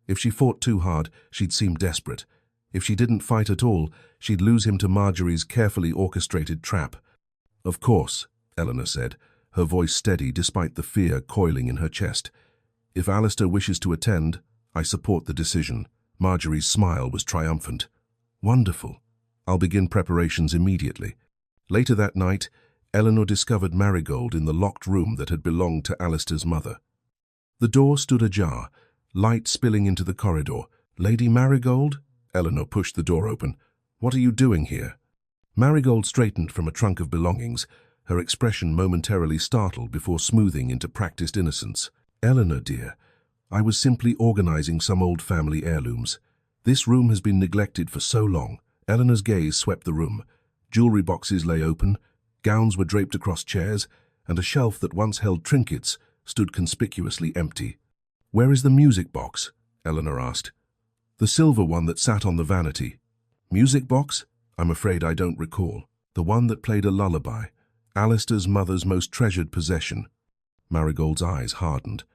Speaker 1: If she fought too hard, she'd seem desperate. If she didn't fight at all, she'd lose him to Marjorie's carefully orchestrated trap. Of course, Eleanor said, her voice steady despite the fear coiling in her chest. If Alistair wishes to attend, I support the decision. Marjorie's smile was triumphant. Wonderful. I'll begin preparations immediately. Later that night, Eleanor discovered Marigold in the locked room that had belonged to Alistair's mother. The door stood ajar, light spilling into the corridor. Lady Marigold? Eleanor pushed the door open. What are you doing here? Marigold straightened from a trunk of belongings, her expression momentarily startled before smoothing into practiced innocence. Eleanor, dear, I was simply organizing some old family heirlooms. This room has been neglected for so long. Eleanor's gaze swept the room. Jewelry boxes lay open, gowns were draped across chairs, and a shelf that once held trinkets stood conspicuously empty. Where is the music box? Eleanor asked. The silver one that sat on the vanity. Music box? I'm afraid I don't recall. The one that played a lullaby. Alistair's mother's most treasured possession. Marigold's eyes hardened.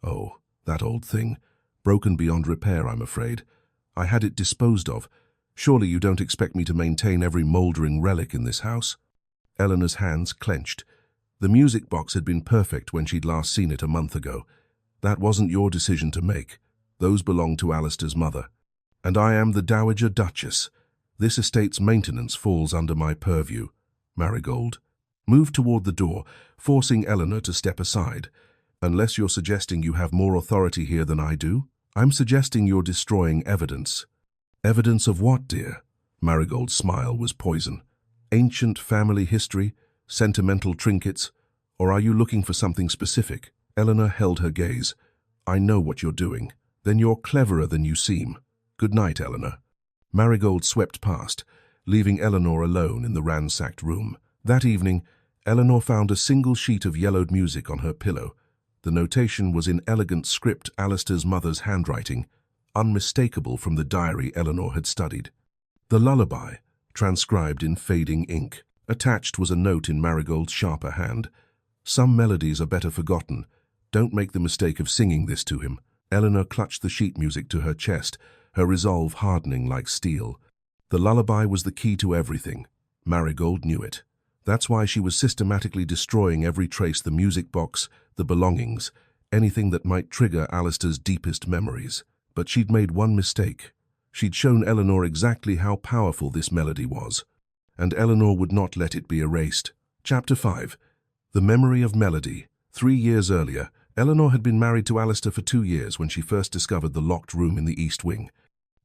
Speaker 1: Oh, that old thing. Broken beyond repair, I'm afraid. I had it disposed of. Surely you don't expect me to maintain every mouldering relic in this house?" Eleanor's hands clenched. The music box had been perfect when she'd last seen it a month ago. "That wasn't your decision to make. Those belonged to Alistair's mother. And I am the Dowager Duchess. This estate's maintenance falls under my purview." Marigold moved toward the door, forcing Eleanor to step aside. "Unless you're suggesting you have more authority here than I do, I'm suggesting you're destroying evidence." "Evidence of what, dear?" Marigold's smile was poison. "Ancient family history? Sentimental trinkets? Or are you looking for something specific?" Eleanor held her gaze. "I know what you're doing. Then you're cleverer than you seem. Good night, Eleanor." Marigold swept past, leaving Eleanor alone in the ransacked room. That evening, Eleanor found a single sheet of yellowed music on her pillow. The notation was in elegant script, Alistair's mother's handwriting, unmistakable from the diary Eleanor had studied. "The Lullaby," transcribed in fading ink. Attached was a note in Marigold's sharper hand. "Some melodies are better forgotten. Don't make the mistake of singing this to him." Eleanor clutched the sheet music to her chest, her resolve hardening like steel. The lullaby was the key to everything. Marigold knew it. That's why she was systematically destroying every trace, the music box, the belongings, anything that might trigger Alistair's deepest memories. But she'd made one mistake. She'd shown Eleanor exactly how powerful this melody was, and Eleanor would not let it be erased. Chapter 5. The Memory of Melody. 3 years earlier, Eleanor had been married to Alistair for 2 years when she first discovered the locked room in the East Wing.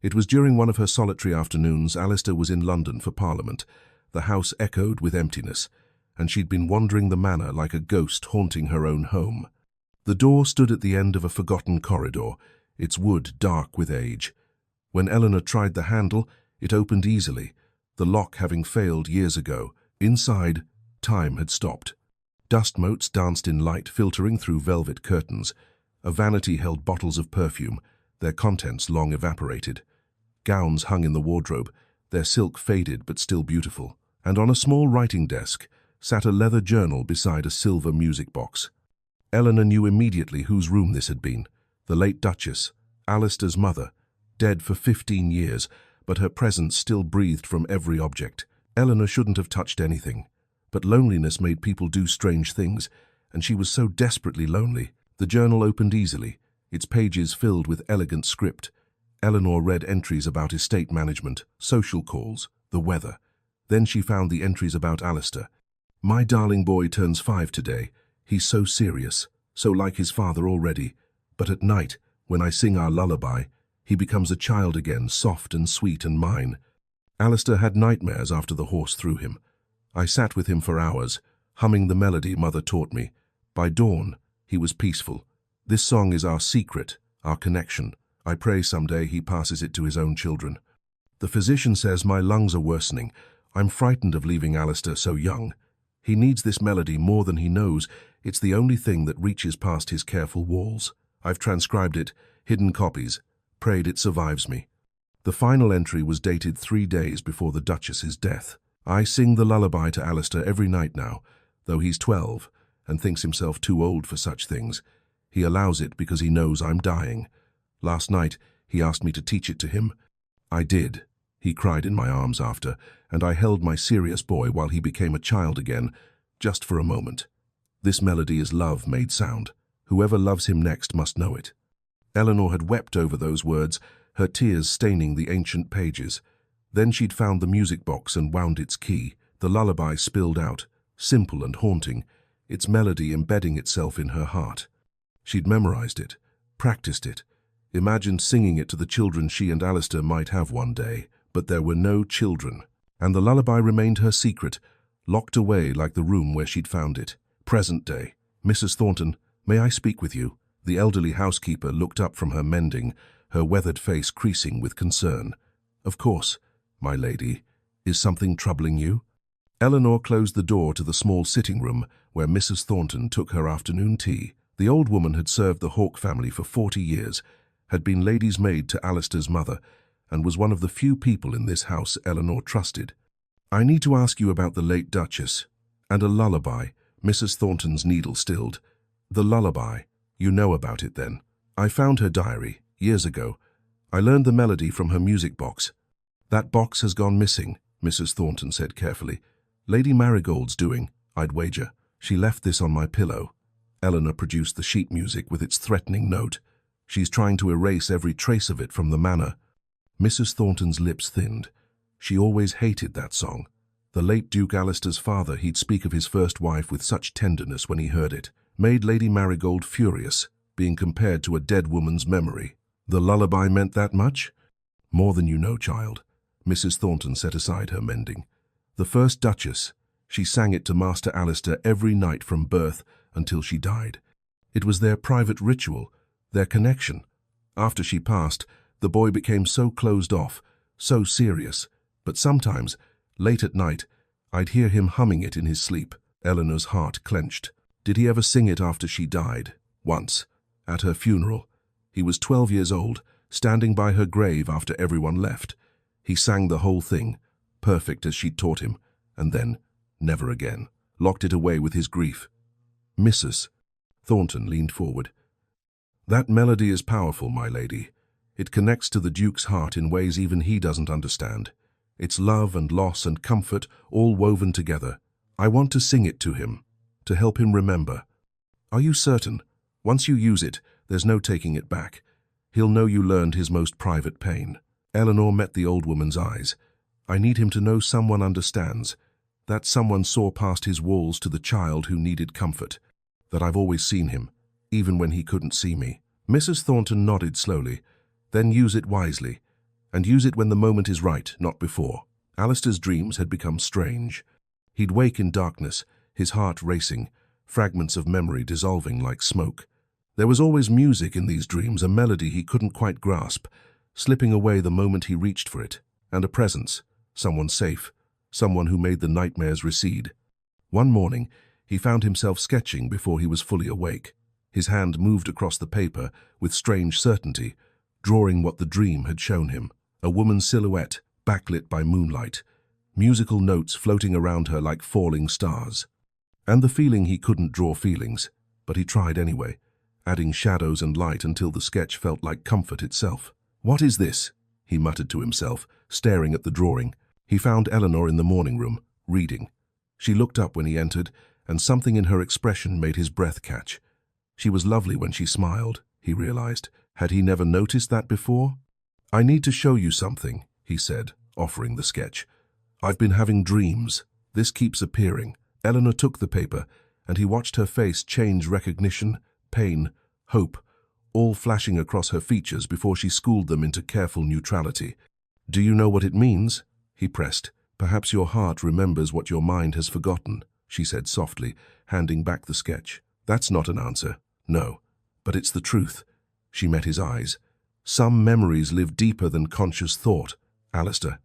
Speaker 1: It was during one of her solitary afternoons. Alistair was in London for Parliament. The house echoed with emptiness, and she'd been wandering the manor like a ghost haunting her own home. The door stood at the end of a forgotten corridor, its wood dark with age. When Eleanor tried the handle, it opened easily, the lock having failed years ago. Inside, time had stopped. Dust motes danced in light, filtering through velvet curtains. A vanity held bottles of perfume, their contents long evaporated. Gowns hung in the wardrobe, their silk faded but still beautiful. And on a small writing desk sat a leather journal beside a silver music box. Eleanor knew immediately whose room this had been. The late Duchess, Alistair's mother, dead for 15 years, but her presence still breathed from every object. Eleanor shouldn't have touched anything, but loneliness made people do strange things, and she was so desperately lonely. The journal opened easily, its pages filled with elegant script. Eleanor read entries about estate management, social calls, the weather. Then she found the entries about Alistair. "My darling boy turns 5 today. He's so serious, so like his father already. But at night, when I sing our lullaby, he becomes a child again, soft and sweet and mine. Alistair had nightmares after the horse threw him. I sat with him for hours, humming the melody Mother taught me. By dawn, he was peaceful. This song is our secret, our connection. I pray someday he passes it to his own children. The physician says my lungs are worsening. I'm frightened of leaving Alistair so young. He needs this melody more than he knows. It's the only thing that reaches past his careful walls. I've transcribed it, hidden copies, prayed it survives me." The final entry was dated 3 days before the Duchess's death. "I sing the lullaby to Alistair every night now, though he's 12 and thinks himself too old for such things. He allows it because he knows I'm dying. Last night, he asked me to teach it to him. I did. He cried in my arms after, and I held my serious boy while he became a child again, just for a moment. This melody is love made sound. Whoever loves him next must know it." Eleanor had wept over those words, her tears staining the ancient pages. Then she'd found the music box and wound its key. The lullaby spilled out, simple and haunting, its melody embedding itself in her heart. She'd memorized it, practiced it, imagined singing it to the children she and Alistair might have one day. But there were no children, and the lullaby remained her secret, locked away like the room where she'd found it. Present day. "Mrs. Thornton, may I speak with you?" The elderly housekeeper looked up from her mending, her weathered face creasing with concern. "Of course, my lady. Is something troubling you?" Eleanor closed the door to the small sitting room where Mrs. Thornton took her afternoon tea. The old woman had served the Hawke family for 40 years, had been lady's maid to Alistair's mother, and was one of the few people in this house Eleanor trusted. "I need to ask you about the late Duchess, and a lullaby." Mrs. Thornton's needle stilled. "The lullaby. You know about it then." "I found her diary, years ago. I learned the melody from her music box. That box has gone missing, Mrs. Thornton said carefully. Lady Marigold's doing, I'd wager. She left this on my pillow. Eleanor produced the sheet music with its threatening note. She's trying to erase every trace of it from the manor. Mrs. Thornton's lips thinned. She always hated that song. The late Duke Alistair's father, he'd speak of his first wife with such tenderness when he heard it, made Lady Marigold furious, being compared to a dead woman's memory. The lullaby meant that much? More than you know, child. Mrs. Thornton set aside her mending. The first Duchess, she sang it to Master Alistair every night from birth until she died. It was their private ritual, their connection. After she passed, the boy became so closed off, so serious, but sometimes, late at night, I'd hear him humming it in his sleep. Eleanor's heart clenched. Did he ever sing it after she died? Once, at her funeral. He was 12 years old, standing by her grave after everyone left. He sang the whole thing, perfect as she'd taught him, and then, never again, locked it away with his grief. Mrs. Thornton leaned forward. That melody is powerful, my lady. It connects to the Duke's heart in ways even he doesn't understand. It's love and loss and comfort all woven together. I want to sing it to him, to help him remember. Are you certain? Once you use it, there's no taking it back. He'll know you learned his most private pain. Eleanor met the old woman's eyes. I need him to know someone understands. That someone saw past his walls to the child who needed comfort. That I've always seen him, even when he couldn't see me. Mrs. Thornton nodded slowly. Then use it wisely. And use it when the moment is right, not before. Alistair's dreams had become strange. He'd wake in darkness, his heart racing, fragments of memory dissolving like smoke. There was always music in these dreams, a melody he couldn't quite grasp, slipping away the moment he reached for it, and a presence, someone safe, someone who made the nightmares recede. One morning, he found himself sketching before he was fully awake. His hand moved across the paper with strange certainty, drawing what the dream had shown him. A woman's silhouette, backlit by moonlight, musical notes floating around her like falling stars. And the feeling he couldn't draw feelings, but he tried anyway, adding shadows and light until the sketch felt like comfort itself. What is this? He muttered to himself, staring at the drawing. He found Eleanor in the morning room, reading. She looked up when he entered, and something in her expression made his breath catch. She was lovely when she smiled, he realized. Had he never noticed that before? I need to show you something, he said, offering the sketch. I've been having dreams. This keeps appearing. Eleanor took the paper, and he watched her face change recognition, pain, hope, all flashing across her features before she schooled them into careful neutrality. Do you know what it means? He pressed. Perhaps your heart remembers what your mind has forgotten, she said softly, handing back the sketch. That's not an answer. No, but it's the truth. She met his eyes. Some memories live deeper than conscious thought, Alistair.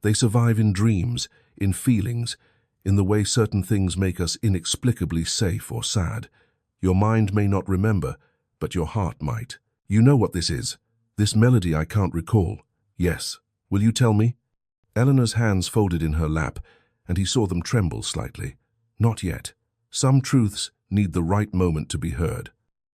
Speaker 1: They survive in dreams, in feelings, in the way certain things make us inexplicably safe or sad. Your mind may not remember, but your heart might. You know what this is. This melody I can't recall. Yes. Will you tell me? Eleanor's hands folded in her lap, and he saw them tremble slightly. Not yet. Some truths need the right moment to be heard.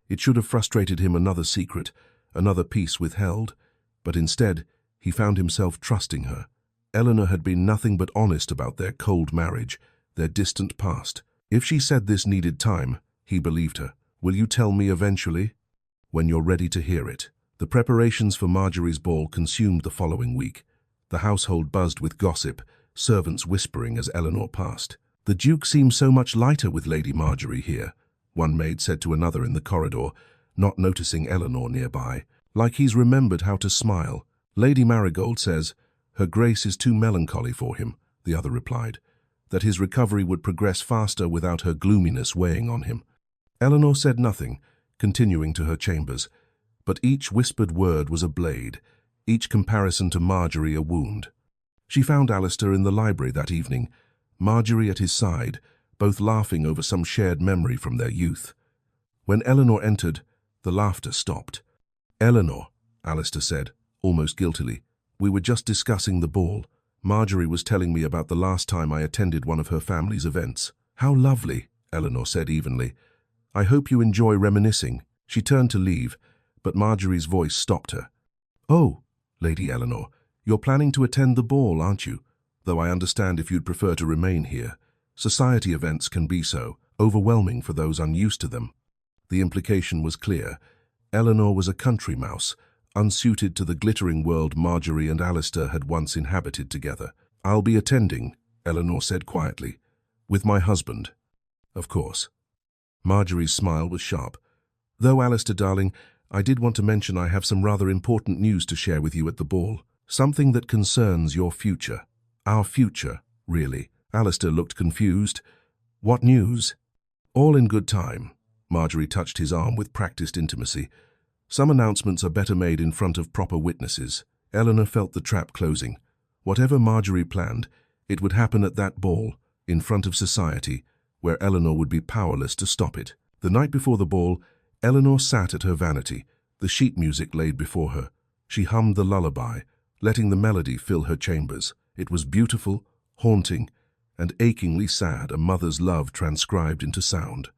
Speaker 1: It should have frustrated him another secret, another piece withheld, but instead he found himself trusting her. Eleanor had been nothing but honest about their cold marriage, their distant past. If she said this needed time, he believed her. Will you tell me eventually? When you're ready to hear it. The preparations for Marjorie's ball consumed the following week. The household buzzed with gossip, servants whispering as Eleanor passed. The Duke seems so much lighter with Lady Marjorie here, one maid said to another in the corridor, not noticing Eleanor nearby. Like he's remembered how to smile. Lady Marigold says, her grace is too melancholy for him, the other replied, that his recovery would progress faster without her gloominess weighing on him. Eleanor said nothing, continuing to her chambers, but each whispered word was a blade, each comparison to Marjorie a wound. She found Alistair in the library that evening, Marjorie at his side, both laughing over some shared memory from their youth. When Eleanor entered, the laughter stopped. Eleanor, Alistair said, almost guiltily, we were just discussing the ball. Marjorie was telling me about the last time I attended one of her family's events. How lovely, Eleanor said evenly. I hope you enjoy reminiscing. She turned to leave, but Marjorie's voice stopped her. Oh, Lady Eleanor, you're planning to attend the ball, aren't you? Though I understand if you'd prefer to remain here. Society events can be so overwhelming for those unused to them. The implication was clear. Eleanor was a country mouse, unsuited to the glittering world Marjorie and Alistair had once inhabited together. I'll be attending, Eleanor said quietly. With my husband. Of course. Marjorie's smile was sharp. Though, Alistair, darling, I did want to mention I have some rather important news to share with you at the ball. Something that concerns your future. Our future, really. Alistair looked confused. What news? All in good time. Marjorie touched his arm with practiced intimacy. Some announcements are better made in front of proper witnesses. Eleanor felt the trap closing. Whatever Marjorie planned, it would happen at that ball, in front of society, where Eleanor would be powerless to stop it. The night before the ball, Eleanor sat at her vanity, the sheet music laid before her. She hummed the lullaby, letting the melody fill her chambers. It was beautiful, haunting, and achingly sad, a mother's love transcribed into sound.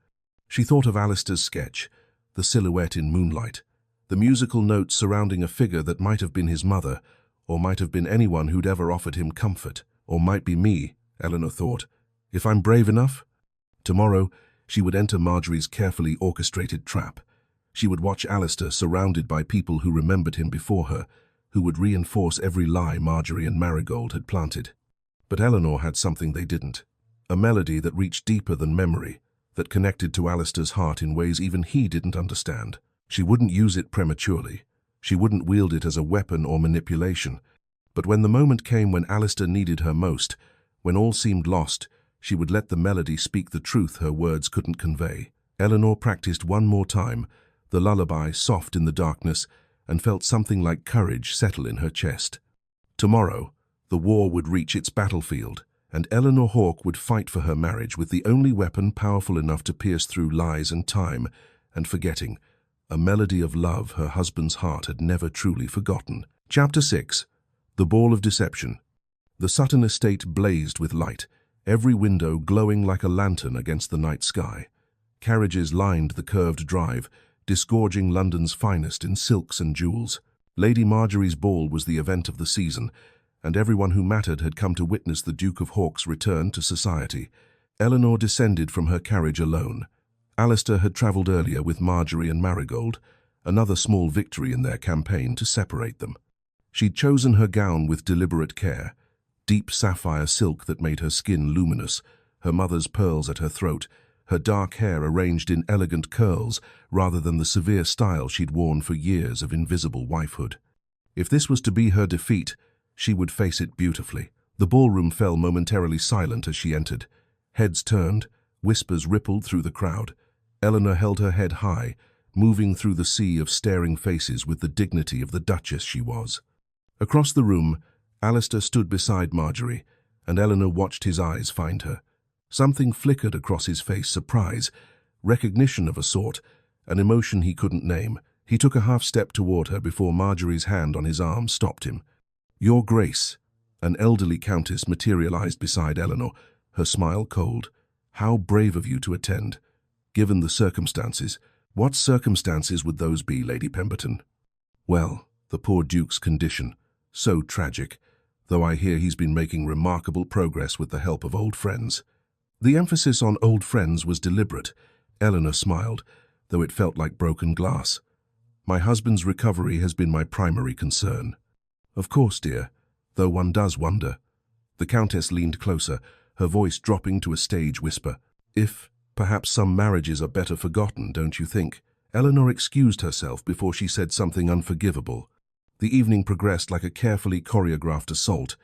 Speaker 1: She thought of Alistair's sketch, the silhouette in moonlight, the musical notes surrounding a figure that might have been his mother, or might have been anyone who'd ever offered him comfort, or might be me, Eleanor thought. If I'm brave enough? Tomorrow, she would enter Marjorie's carefully orchestrated trap. She would watch Alistair surrounded by people who remembered him before her, who would reinforce every lie Marjorie and Marigold had planted. But Eleanor had something they didn't. A melody that reached deeper than memory, that connected to Alistair's heart in ways even he didn't understand. She wouldn't use it prematurely. She wouldn't wield it as a weapon or manipulation. But when the moment came when Alistair needed her most, when all seemed lost, she would let the melody speak the truth her words couldn't convey. Eleanor practiced one more time, the lullaby soft in the darkness, and felt something like courage settle in her chest. Tomorrow, the war would reach its battlefield, and Eleanor Hawke would fight for her marriage with the only weapon powerful enough to pierce through lies and time, and forgetting, a melody of love her husband's heart had never truly forgotten. Chapter 6. The Ball of Deception. The Sutton estate blazed with light, every window glowing like a lantern against the night sky. Carriages lined the curved drive, disgorging London's finest in silks and jewels. Lady Marjorie's ball was the event of the season, and everyone who mattered had come to witness the Duke of Hawke's return to society. Eleanor descended from her carriage alone. Alistair had travelled earlier with Marjorie and Marigold, another small victory in their campaign to separate them. She'd chosen her gown with deliberate care, deep sapphire silk that made her skin luminous, her mother's pearls at her throat, her dark hair arranged in elegant curls rather than the severe style she'd worn for years of invisible wifehood. If this was to be her defeat, she would face it beautifully. The ballroom fell momentarily silent as she entered. Heads turned, whispers rippled through the crowd. Eleanor held her head high, moving through the sea of staring faces with the dignity of the Duchess she was. Across the room, Alistair stood beside Marjorie, and Eleanor watched his eyes find her. Something flickered across his face, surprise, recognition of a sort, an emotion he couldn't name. He took a half-step toward her before Marjorie's hand on his arm stopped him. "Your Grace," an elderly countess materialized beside Eleanor, her smile cold. "How brave of you to attend. Given the circumstances." "What circumstances would those be, Lady Pemberton?" "Well, the poor Duke's condition. So tragic, though I hear he's been making remarkable progress with the help of old friends." The emphasis on old friends was deliberate. Eleanor smiled, though it felt like broken glass. "My husband's recovery has been my primary concern." "Of course, dear, though one does wonder." The Countess leaned closer, her voice dropping to a stage whisper. "If, perhaps some marriages are better forgotten, don't you think?" Eleanor excused herself before she said something unforgivable. The evening progressed like a carefully choreographed assault.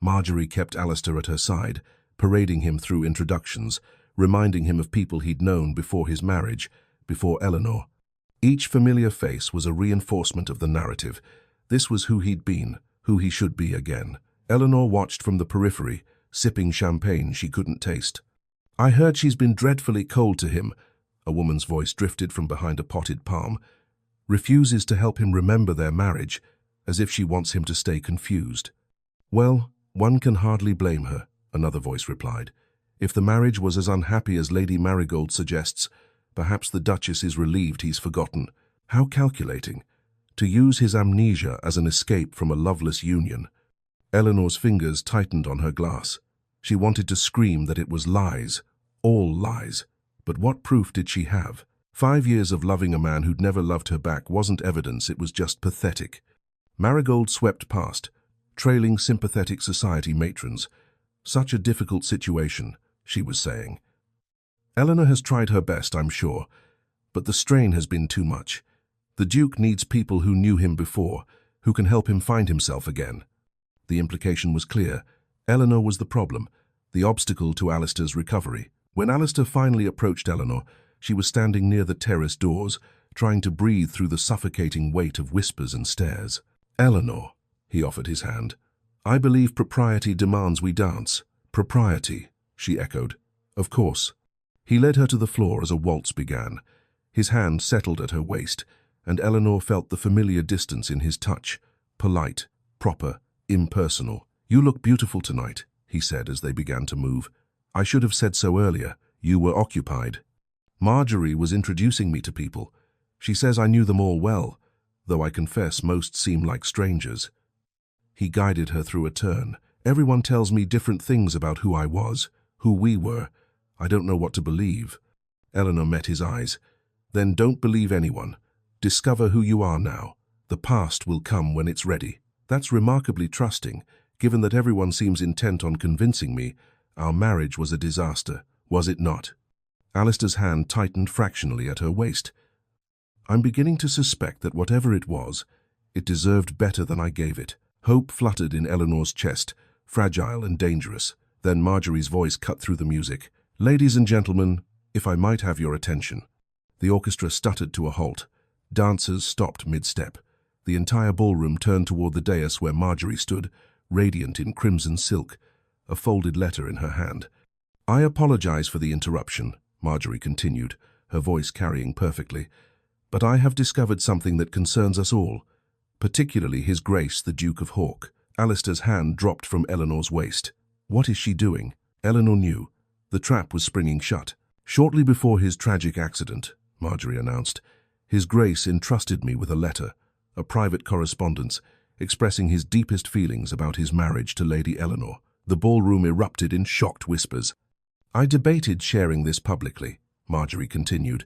Speaker 1: Marjorie kept Alistair at her side, parading him through introductions, reminding him of people he'd known before his marriage, before Eleanor. Each familiar face was a reinforcement of the narrative. This was who he'd been, who he should be again. Eleanor watched from the periphery, sipping champagne she couldn't taste. "I heard she's been dreadfully cold to him," a woman's voice drifted from behind a potted palm. "Refuses to help him remember their marriage, as if she wants him to stay confused." "Well, one can hardly blame her," another voice replied. "If the marriage was as unhappy as Lady Marigold suggests, perhaps the Duchess is relieved he's forgotten." How calculating. to use his amnesia as an escape from a loveless union. Eleanor's fingers tightened on her glass. She wanted to scream that it was lies, all lies. But what proof did she have? 5 years of loving a man who'd never loved her back wasn't evidence, it was just pathetic. Marigold swept past, trailing sympathetic society matrons. Such a difficult situation, she was saying. Eleanor has tried her best, I'm sure, but the strain has been too much. The Duke needs people who knew him before, who can help him find himself again. The implication was clear. Eleanor was the problem, the obstacle to Alistair's recovery. When Alistair finally approached Eleanor, she was standing near the terrace doors, trying to breathe through the suffocating weight of whispers and stares. "Eleanor," he offered his hand. "I believe propriety demands we dance." "Propriety," she echoed. "Of course." He led her to the floor as a waltz began. His hand settled at her waist, and Eleanor felt the familiar distance in his touch. Polite, proper, impersonal. "You look beautiful tonight," he said as they began to move. "I should have said so earlier. You were occupied." "Marjorie was introducing me to people. She says I knew them all well, though I confess most seem like strangers." He guided her through a turn. "Everyone tells me different things about who I was, who we were. I don't know what to believe." Eleanor met his eyes. "Then don't believe anyone. Discover who you are now. The past will come when it's ready." That's remarkably trusting, given that everyone seems intent on convincing me our marriage was a disaster, was it not? Alistair's hand tightened fractionally at her waist. "I'm beginning to suspect that whatever it was, it deserved better than I gave it." Hope fluttered in Eleanor's chest, fragile and dangerous. Then Marjorie's voice cut through the music. "Ladies and gentlemen, if I might have your attention." The orchestra stuttered to a halt. Dancers stopped mid-step. The entire ballroom turned toward the dais where Marjorie stood, radiant in crimson silk, a folded letter in her hand. "I apologize for the interruption," Marjorie continued, her voice carrying perfectly, "but I have discovered something that concerns us all, particularly His Grace the Duke of Hawk." Alistair's hand dropped from Eleanor's waist. "What is she doing?" Eleanor knew. The trap was springing shut. "Shortly before his tragic accident," Marjorie announced, "His Grace entrusted me with a letter, a private correspondence, expressing his deepest feelings about his marriage to Lady Eleanor." The ballroom erupted in shocked whispers. "I debated sharing this publicly," Marjorie continued,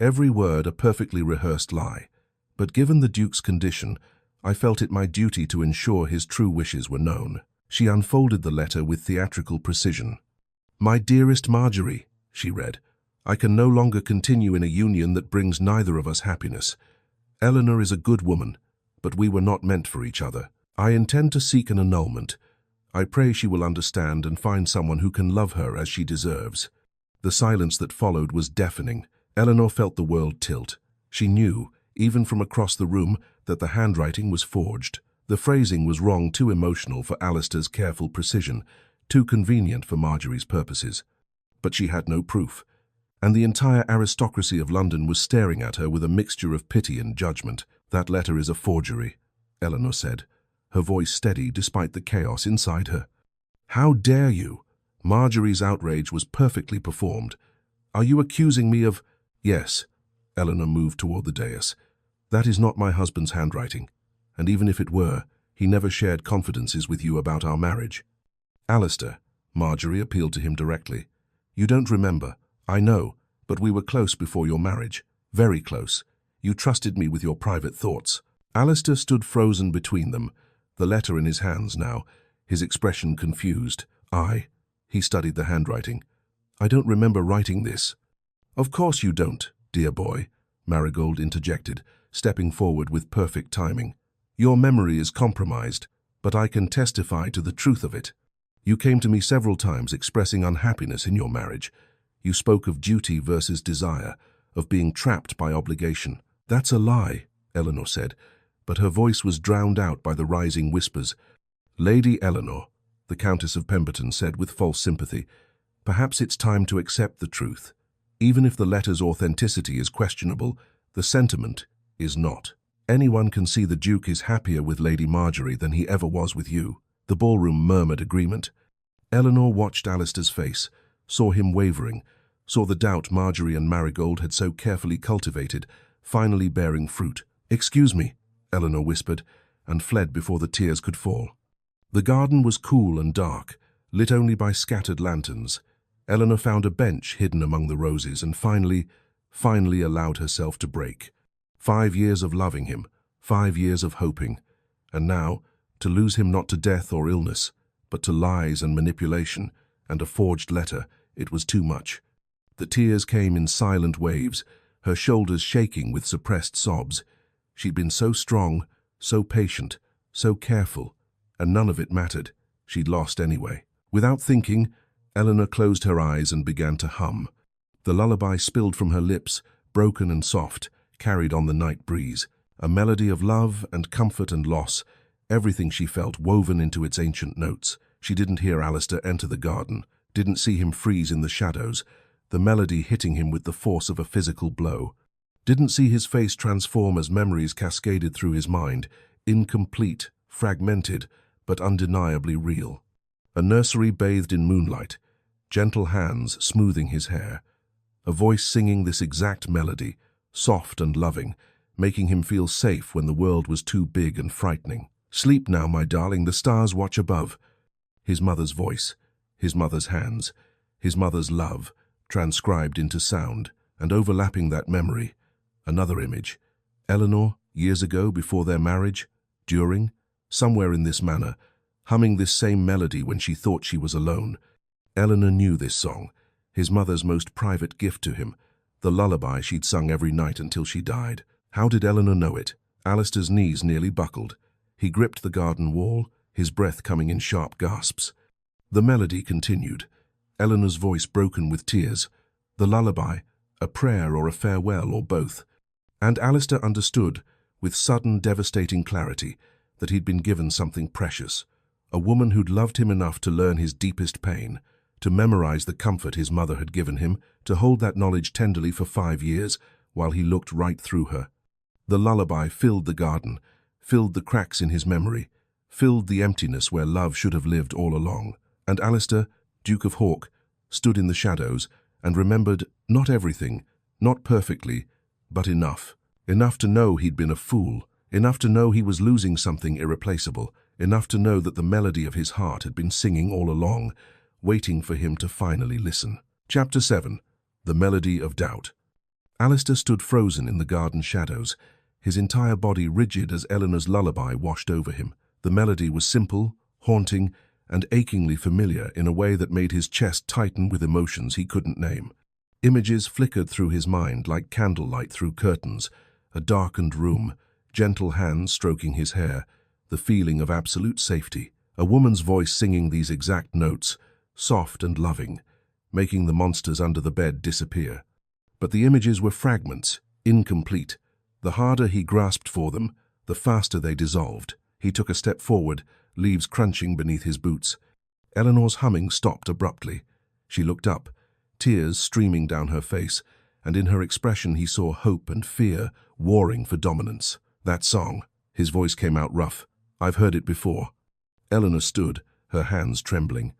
Speaker 1: every word a perfectly rehearsed lie. "But given the Duke's condition, I felt it my duty to ensure his true wishes were known." She unfolded the letter with theatrical precision. "My dearest Marjorie," she read, "I can no longer continue in a union that brings neither of us happiness. Eleanor is a good woman, but we were not meant for each other. I intend to seek an annulment. I pray she will understand and find someone who can love her as she deserves." The silence that followed was deafening. Eleanor felt the world tilt. She knew, even from across the room, that the handwriting was forged. The phrasing was wrong, too emotional for Alistair's careful precision, too convenient for Marjorie's purposes. But she had no proof, and the entire aristocracy of London was staring at her with a mixture of pity and judgment. "That letter is a forgery," Eleanor said, her voice steady despite the chaos inside her. "How dare you?" Marjorie's outrage was perfectly performed. "Are you accusing me of—" "Yes." Eleanor moved toward the dais. "That is not my husband's handwriting, and even if it were, he never shared confidences with you about our marriage." "Alistair," Marjorie appealed to him directly, "you don't remember. I know, but we were close before your marriage. Very close. You trusted me with your private thoughts." Alistair stood frozen between them, the letter in his hands now, his expression confused. He studied the handwriting. "I don't remember writing this." "Of course you don't, dear boy," Marigold interjected, stepping forward with perfect timing. "Your memory is compromised, but I can testify to the truth of it. You came to me several times expressing unhappiness in your marriage. You spoke of duty versus desire, of being trapped by obligation." "That's a lie," Eleanor said, but her voice was drowned out by the rising whispers. "Lady Eleanor," the Countess of Pemberton said with false sympathy, "perhaps it's time to accept the truth. Even if the letter's authenticity is questionable, the sentiment is not. Anyone can see the Duke is happier with Lady Marjorie than he ever was with you." The ballroom murmured agreement. Eleanor watched Alistair's face, saw him wavering, saw the doubt Marjorie and Marigold had so carefully cultivated, finally bearing fruit. "Excuse me," Eleanor whispered, and fled before the tears could fall. The garden was cool and dark, lit only by scattered lanterns. Eleanor found a bench hidden among the roses and finally allowed herself to break. 5 years of loving him, 5 years of hoping, and now, to lose him not to death or illness, but to lies and manipulation and a forged letter, it was too much. The tears came in silent waves, her shoulders shaking with suppressed sobs. She'd been so strong, so patient, so careful, and none of it mattered. She'd lost anyway. Without thinking, Eleanor closed her eyes and began to hum. The lullaby spilled from her lips, broken and soft, carried on the night breeze. A melody of love and comfort and loss, everything she felt woven into its ancient notes. She didn't hear Alistair enter the garden, didn't see him freeze in the shadows, the melody hitting him with the force of a physical blow. Didn't see his face transform as memories cascaded through his mind, incomplete, fragmented, but undeniably real. A nursery bathed in moonlight, gentle hands smoothing his hair, a voice singing this exact melody, soft and loving, making him feel safe when the world was too big and frightening. "Sleep now, my darling, the stars watch above." His mother's voice, his mother's hands, his mother's love, transcribed into sound, and overlapping that memory, another image. Eleanor, years ago, before their marriage, during, somewhere in this manner, humming this same melody when she thought she was alone. Eleanor knew this song, his mother's most private gift to him, the lullaby she'd sung every night until she died. How did Eleanor know it? Alistair's knees nearly buckled. He gripped the garden wall, his breath coming in sharp gasps. The melody continued, Eleanor's voice broken with tears, the lullaby, a prayer or a farewell or both. And Alistair understood, with sudden devastating clarity, that he'd been given something precious, a woman who'd loved him enough to learn his deepest pain, to memorize the comfort his mother had given him, to hold that knowledge tenderly for 5 years while he looked right through her. The lullaby filled the garden, filled the cracks in his memory, filled the emptiness where love should have lived all along. And Alistair, Duke of Hawk, stood in the shadows and remembered not everything, not perfectly, but enough. Enough to know he'd been a fool, enough to know he was losing something irreplaceable, enough to know that the melody of his heart had been singing all along, waiting for him to finally listen. Chapter 7. The Melody of Doubt. Alistair stood frozen in the garden shadows, his entire body rigid as Eleanor's lullaby washed over him. The melody was simple, haunting, and achingly familiar in a way that made his chest tighten with emotions he couldn't name. Images flickered through his mind like candlelight through curtains, a darkened room, gentle hands stroking his hair, the feeling of absolute safety, a woman's voice singing these exact notes, soft and loving, making the monsters under the bed disappear. But the images were fragments, incomplete. The harder he grasped for them, the faster they dissolved. He took a step forward, leaves crunching beneath his boots. Eleanor's humming stopped abruptly. She looked up, tears streaming down her face, and in her expression he saw hope and fear warring for dominance. "That song," his voice came out rough. "I've heard it before." Eleanor stood, her hands trembling.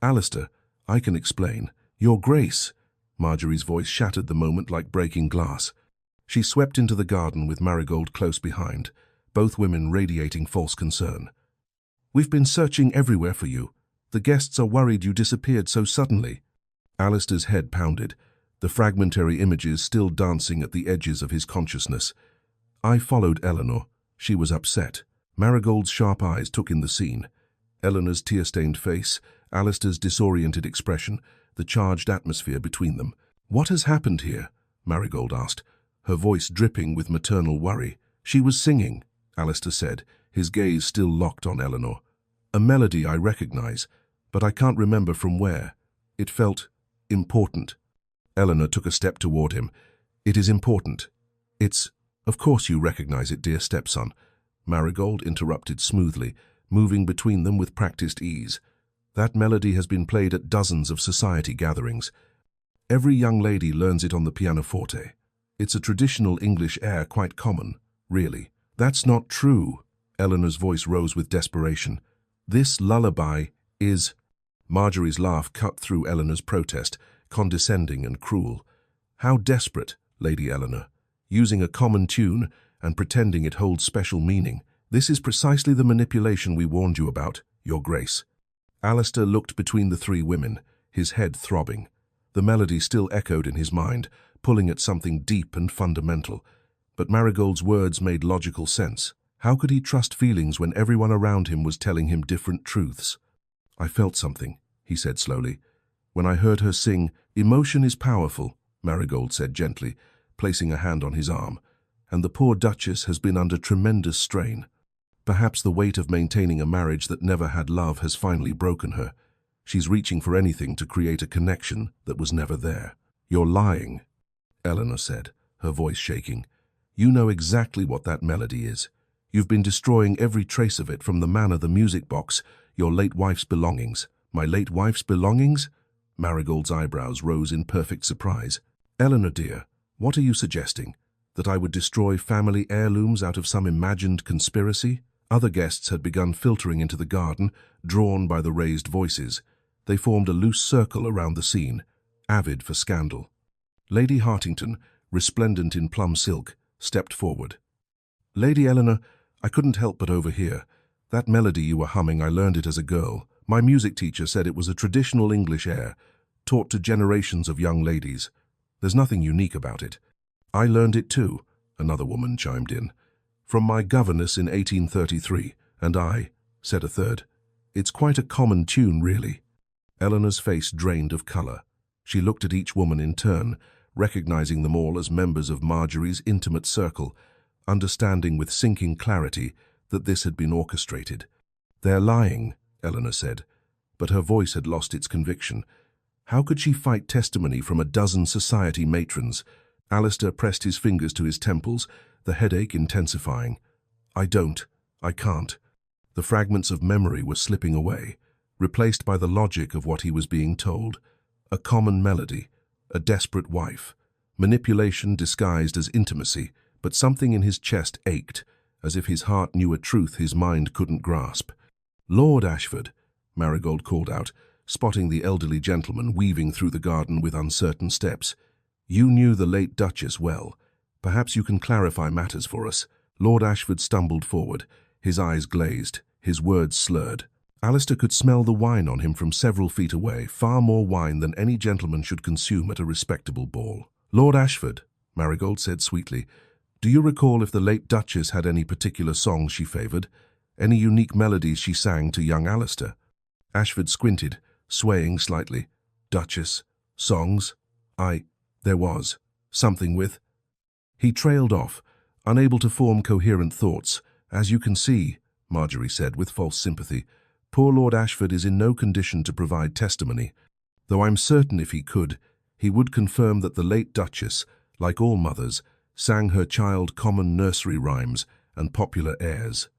Speaker 1: "Alistair, I can explain." "Your Grace." Marjorie's voice shattered the moment like breaking glass. She swept into the garden with Marigold close behind, both women radiating false concern. "We've been searching everywhere for you. The guests are worried you disappeared so suddenly." Alistair's head pounded, the fragmentary images still dancing at the edges of his consciousness. "I followed Eleanor. She was upset." Marigold's sharp eyes took in the scene. Eleanor's tear-stained face, Alistair's disoriented expression, the charged atmosphere between them. "What has happened here?" Marigold asked, her voice dripping with maternal worry. "She was singing," Alistair said, his gaze still locked on Eleanor. "A melody I recognize, but I can't remember from where. It felt important." Eleanor took a step toward him. "It is important. It's— Of course you recognize it, dear stepson," Marigold interrupted smoothly, moving between them with practiced ease. "That melody has been played at dozens of society gatherings. Every young lady learns it on the pianoforte. It's a traditional English air, quite common, really." "That's not true." Eleanor's voice rose with desperation. "This lullaby is—" Marjorie's laugh cut through Eleanor's protest, condescending and cruel. "How desperate, Lady Eleanor. Using a common tune, and pretending it holds special meaning. This is precisely the manipulation we warned you about, Your Grace. Alistair looked between the three women, his head throbbing. The melody still echoed in his mind, pulling at something deep and fundamental. But Marigold's words made logical sense. How could he trust feelings when everyone around him was telling him different truths? I felt something, he said slowly. When I heard her sing, "Emotion is powerful," Marigold said gently, placing a hand on his arm. And the poor Duchess has been under tremendous strain. Perhaps the weight of maintaining a marriage that never had love has finally broken her. She's reaching for anything to create a connection that was never there. "You're lying," Eleanor said, her voice shaking. "You know exactly what that melody is. You've been destroying every trace of it, from the manor, the music box, your late wife's belongings." "My late wife's belongings?" Marigold's eyebrows rose in perfect surprise. "Eleanor dear, what are you suggesting? That I would destroy family heirlooms out of some imagined conspiracy?" Other guests had begun filtering into the garden, drawn by the raised voices. They formed a loose circle around the scene, avid for scandal. Lady Hartington, resplendent in plum silk, stepped forward. "Lady Eleanor, I couldn't help but overhear. That melody you were humming, I learned it as a girl. My music teacher said it was a traditional English air, taught to generations of young ladies. There's nothing unique about it." "I learned it too," another woman chimed in. "From my governess in 1833, and I," said a third. "It's quite a common tune, really." Eleanor's face drained of colour. She looked at each woman in turn, recognizing them all as members of Marjorie's intimate circle, understanding with sinking clarity that this had been orchestrated. "They're lying," Eleanor said, but her voice had lost its conviction. How could she fight testimony from a dozen society matrons? Alistair pressed his fingers to his temples, the headache intensifying. I can't." The fragments of memory were slipping away, replaced by the logic of what he was being told. A common melody, a desperate wife, manipulation disguised as intimacy, but something in his chest ached, as if his heart knew a truth his mind couldn't grasp. "Lord Ashford," Marigold called out, spotting the elderly gentleman weaving through the garden with uncertain steps. "You knew the late Duchess well. Perhaps you can clarify matters for us." Lord Ashford stumbled forward, his eyes glazed, his words slurred. Alistair could smell the wine on him from several feet away, far more wine than any gentleman should consume at a respectable ball. "Lord Ashford," Marigold said sweetly, "do you recall if the late Duchess had any particular songs she favoured? Any unique melodies she sang to young Alistair?" Ashford squinted, swaying slightly. "Duchess? Songs? There was. Something with—" He trailed off, unable to form coherent thoughts. "As you can see," Marjorie said with false sympathy, "poor Lord Ashford is in no condition to provide testimony. Though I'm certain if he could, he would confirm that the late Duchess, like all mothers, sang her child common nursery rhymes and popular airs."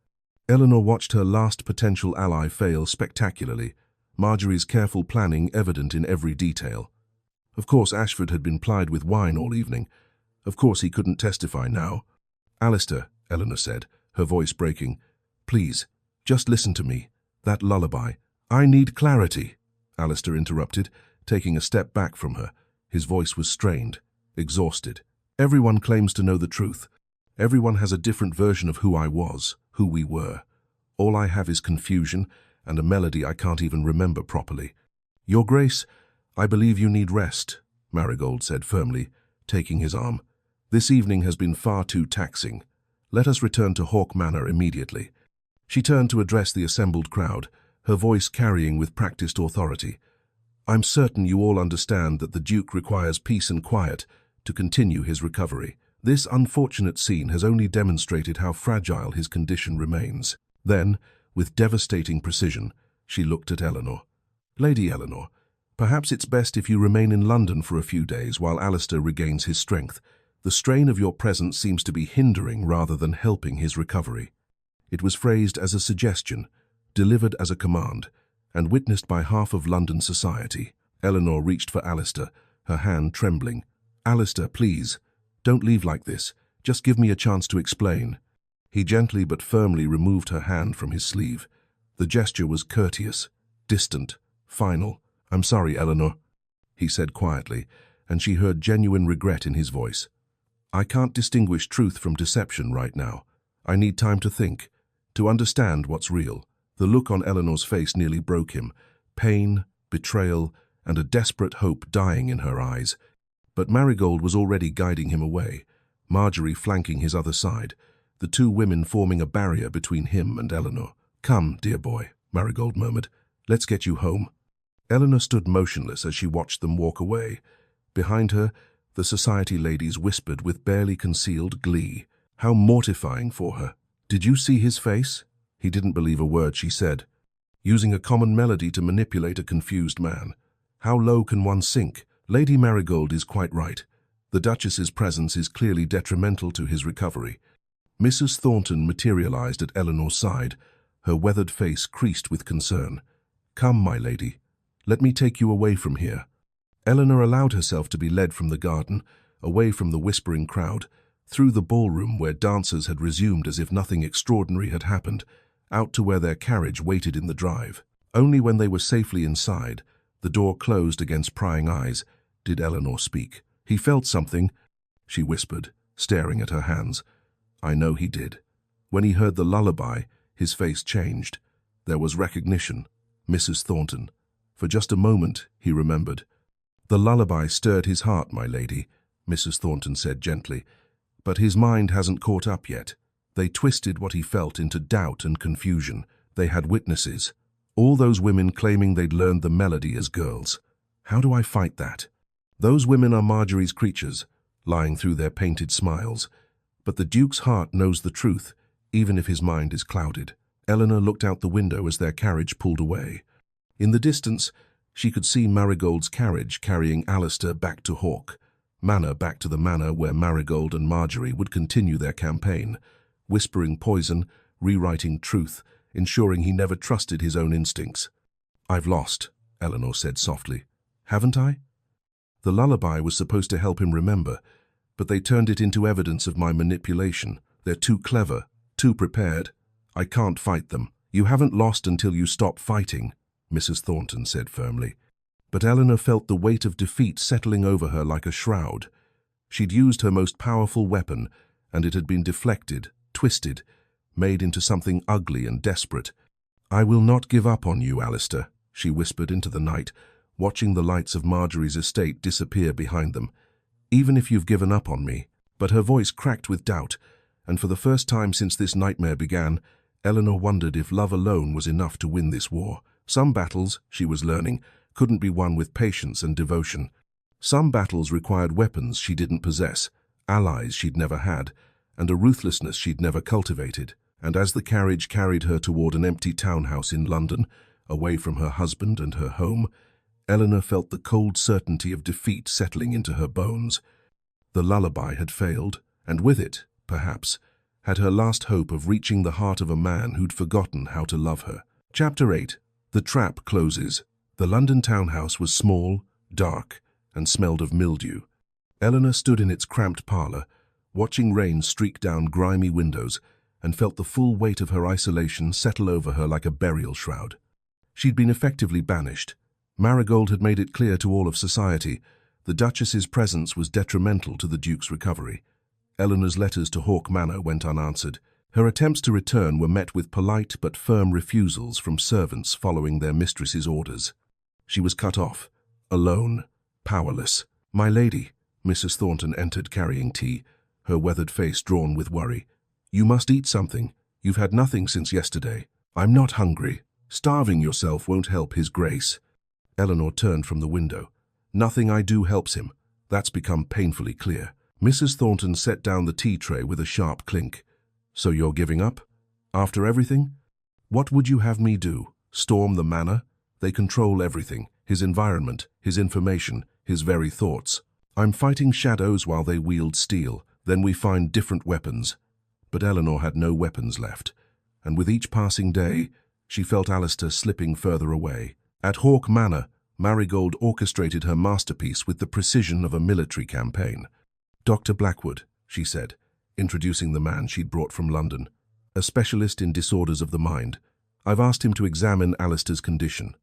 Speaker 1: Eleanor watched her last potential ally fail spectacularly, Marjorie's careful planning evident in every detail. Of course Ashford had been plied with wine all evening. Of course he couldn't testify now. "Alistair," Eleanor said, her voice breaking, "please, just listen to me. That lullaby—" "I need clarity," Alistair interrupted, taking a step back from her. His voice was strained, exhausted. "Everyone claims to know the truth. Everyone has a different version of who I was, who we were. All I have is confusion and a melody I can't even remember properly." "Your Grace, I believe you need rest," Marigold said firmly, taking his arm. "This evening has been far too taxing. Let us return to Hawk Manor immediately." She turned to address the assembled crowd, her voice carrying with practiced authority. "I'm certain you all understand that the Duke requires peace and quiet to continue his recovery. This unfortunate scene has only demonstrated how fragile his condition remains." Then, with devastating precision, she looked at Eleanor. "Lady Eleanor, perhaps it's best if you remain in London for a few days while Alistair regains his strength. The strain of your presence seems to be hindering rather than helping his recovery." It was phrased as a suggestion, delivered as a command, and witnessed by half of London society. Eleanor reached for Alistair, her hand trembling. "Alistair, please, don't leave like this. Just give me a chance to explain." He gently but firmly removed her hand from his sleeve. The gesture was courteous, distant, final. "I'm sorry, Eleanor," he said quietly, and she heard genuine regret in his voice. I can't distinguish truth from deception right now. I need time to think, to understand what's real. The look on Eleanor's face nearly broke him. Pain, betrayal, and a desperate hope dying in her eyes. But Marigold was already guiding him away, Marjorie flanking his other side, the two women forming a barrier between him and Eleanor. "Come, dear boy," Marigold murmured. "Let's get you home." Eleanor stood motionless as she watched them walk away. Behind her, the society ladies whispered with barely concealed glee. How mortifying for her. "Did you see his face?" He didn't believe a word she said. Using a common melody to manipulate a confused man. How low can one sink? Lady Marigold is quite right. The Duchess's presence is clearly detrimental to his recovery. Mrs. Thornton materialized at Eleanor's side, her weathered face creased with concern. "Come, my lady. Let me take you away from here." Eleanor allowed herself to be led from the garden, away from the whispering crowd, through the ballroom where dancers had resumed as if nothing extraordinary had happened, out to where their carriage waited in the drive. Only when they were safely inside, the door closed against prying eyes, did Eleanor speak. "He felt something," she whispered, staring at her hands. "I know he did. When he heard the lullaby, his face changed. There was recognition. Mrs. Thornton. For just a moment, he remembered. The lullaby stirred his heart, my lady," Mrs. Thornton said gently. "But his mind hasn't caught up yet. They twisted what he felt into doubt and confusion. They had witnesses. All those women claiming they'd learned the melody as girls. How do I fight that? Those women are Marjorie's creatures, lying through their painted smiles. But the Duke's heart knows the truth, even if his mind is clouded." Eleanor looked out the window as their carriage pulled away. In the distance, she could see Marigold's carriage carrying Alistair back to Hawk Manor, back to the manor where Marigold and Marjorie would continue their campaign, whispering poison, rewriting truth, ensuring he never trusted his own instincts. "I've lost," Eleanor said softly. "Haven't I? The lullaby was supposed to help him remember, but they turned it into evidence of my manipulation. They're too clever, too prepared. I can't fight them." "You haven't lost until you stop fighting," Mrs. Thornton said firmly. But Eleanor felt the weight of defeat settling over her like a shroud. She'd used her most powerful weapon, and it had been deflected, twisted, made into something ugly and desperate. "I will not give up on you, Alistair," she whispered into the night, watching the lights of Marjorie's estate disappear behind them. "Even if you've given up on me." But her voice cracked with doubt, and for the first time since this nightmare began, Eleanor wondered if love alone was enough to win this war. Some battles, she was learning, couldn't be won with patience and devotion. Some battles required weapons she didn't possess, allies she'd never had, and a ruthlessness she'd never cultivated. And as the carriage carried her toward an empty townhouse in London, away from her husband and her home, Eleanor felt the cold certainty of defeat settling into her bones. The lullaby had failed, and with it, perhaps, had her last hope of reaching the heart of a man who'd forgotten how to love her. Chapter 8. The trap closes. The London townhouse was small, dark, and smelled of mildew. Eleanor stood in its cramped parlour, watching rain streak down grimy windows, and felt the full weight of her isolation settle over her like a burial shroud. She'd been effectively banished. Marigold had made it clear to all of society the Duchess's presence was detrimental to the Duke's recovery. Eleanor's letters to Hawk Manor went unanswered. Her attempts to return were met with polite but firm refusals from servants following their mistress's orders. She was cut off, alone, powerless. "My lady," Mrs. Thornton entered carrying tea, her weathered face drawn with worry. "You must eat something. You've had nothing since yesterday." "I'm not hungry. Starving yourself won't help His Grace." Eleanor turned from the window. "Nothing I do helps him. That's become painfully clear." Mrs. Thornton set down the tea tray with a sharp clink. "So you're giving up? After everything? What would you have me do? Storm the manor? They control everything, his environment, his information, his very thoughts. I'm fighting shadows while they wield steel. Then we find different weapons." But Eleanor had no weapons left, and with each passing day, she felt Alistair slipping further away. At Hawk Manor, Marigold orchestrated her masterpiece with the precision of a military campaign. "Dr. Blackwood," she said, introducing the man she'd brought from London, "a specialist in disorders of the mind. I've asked him to examine Alistair's condition."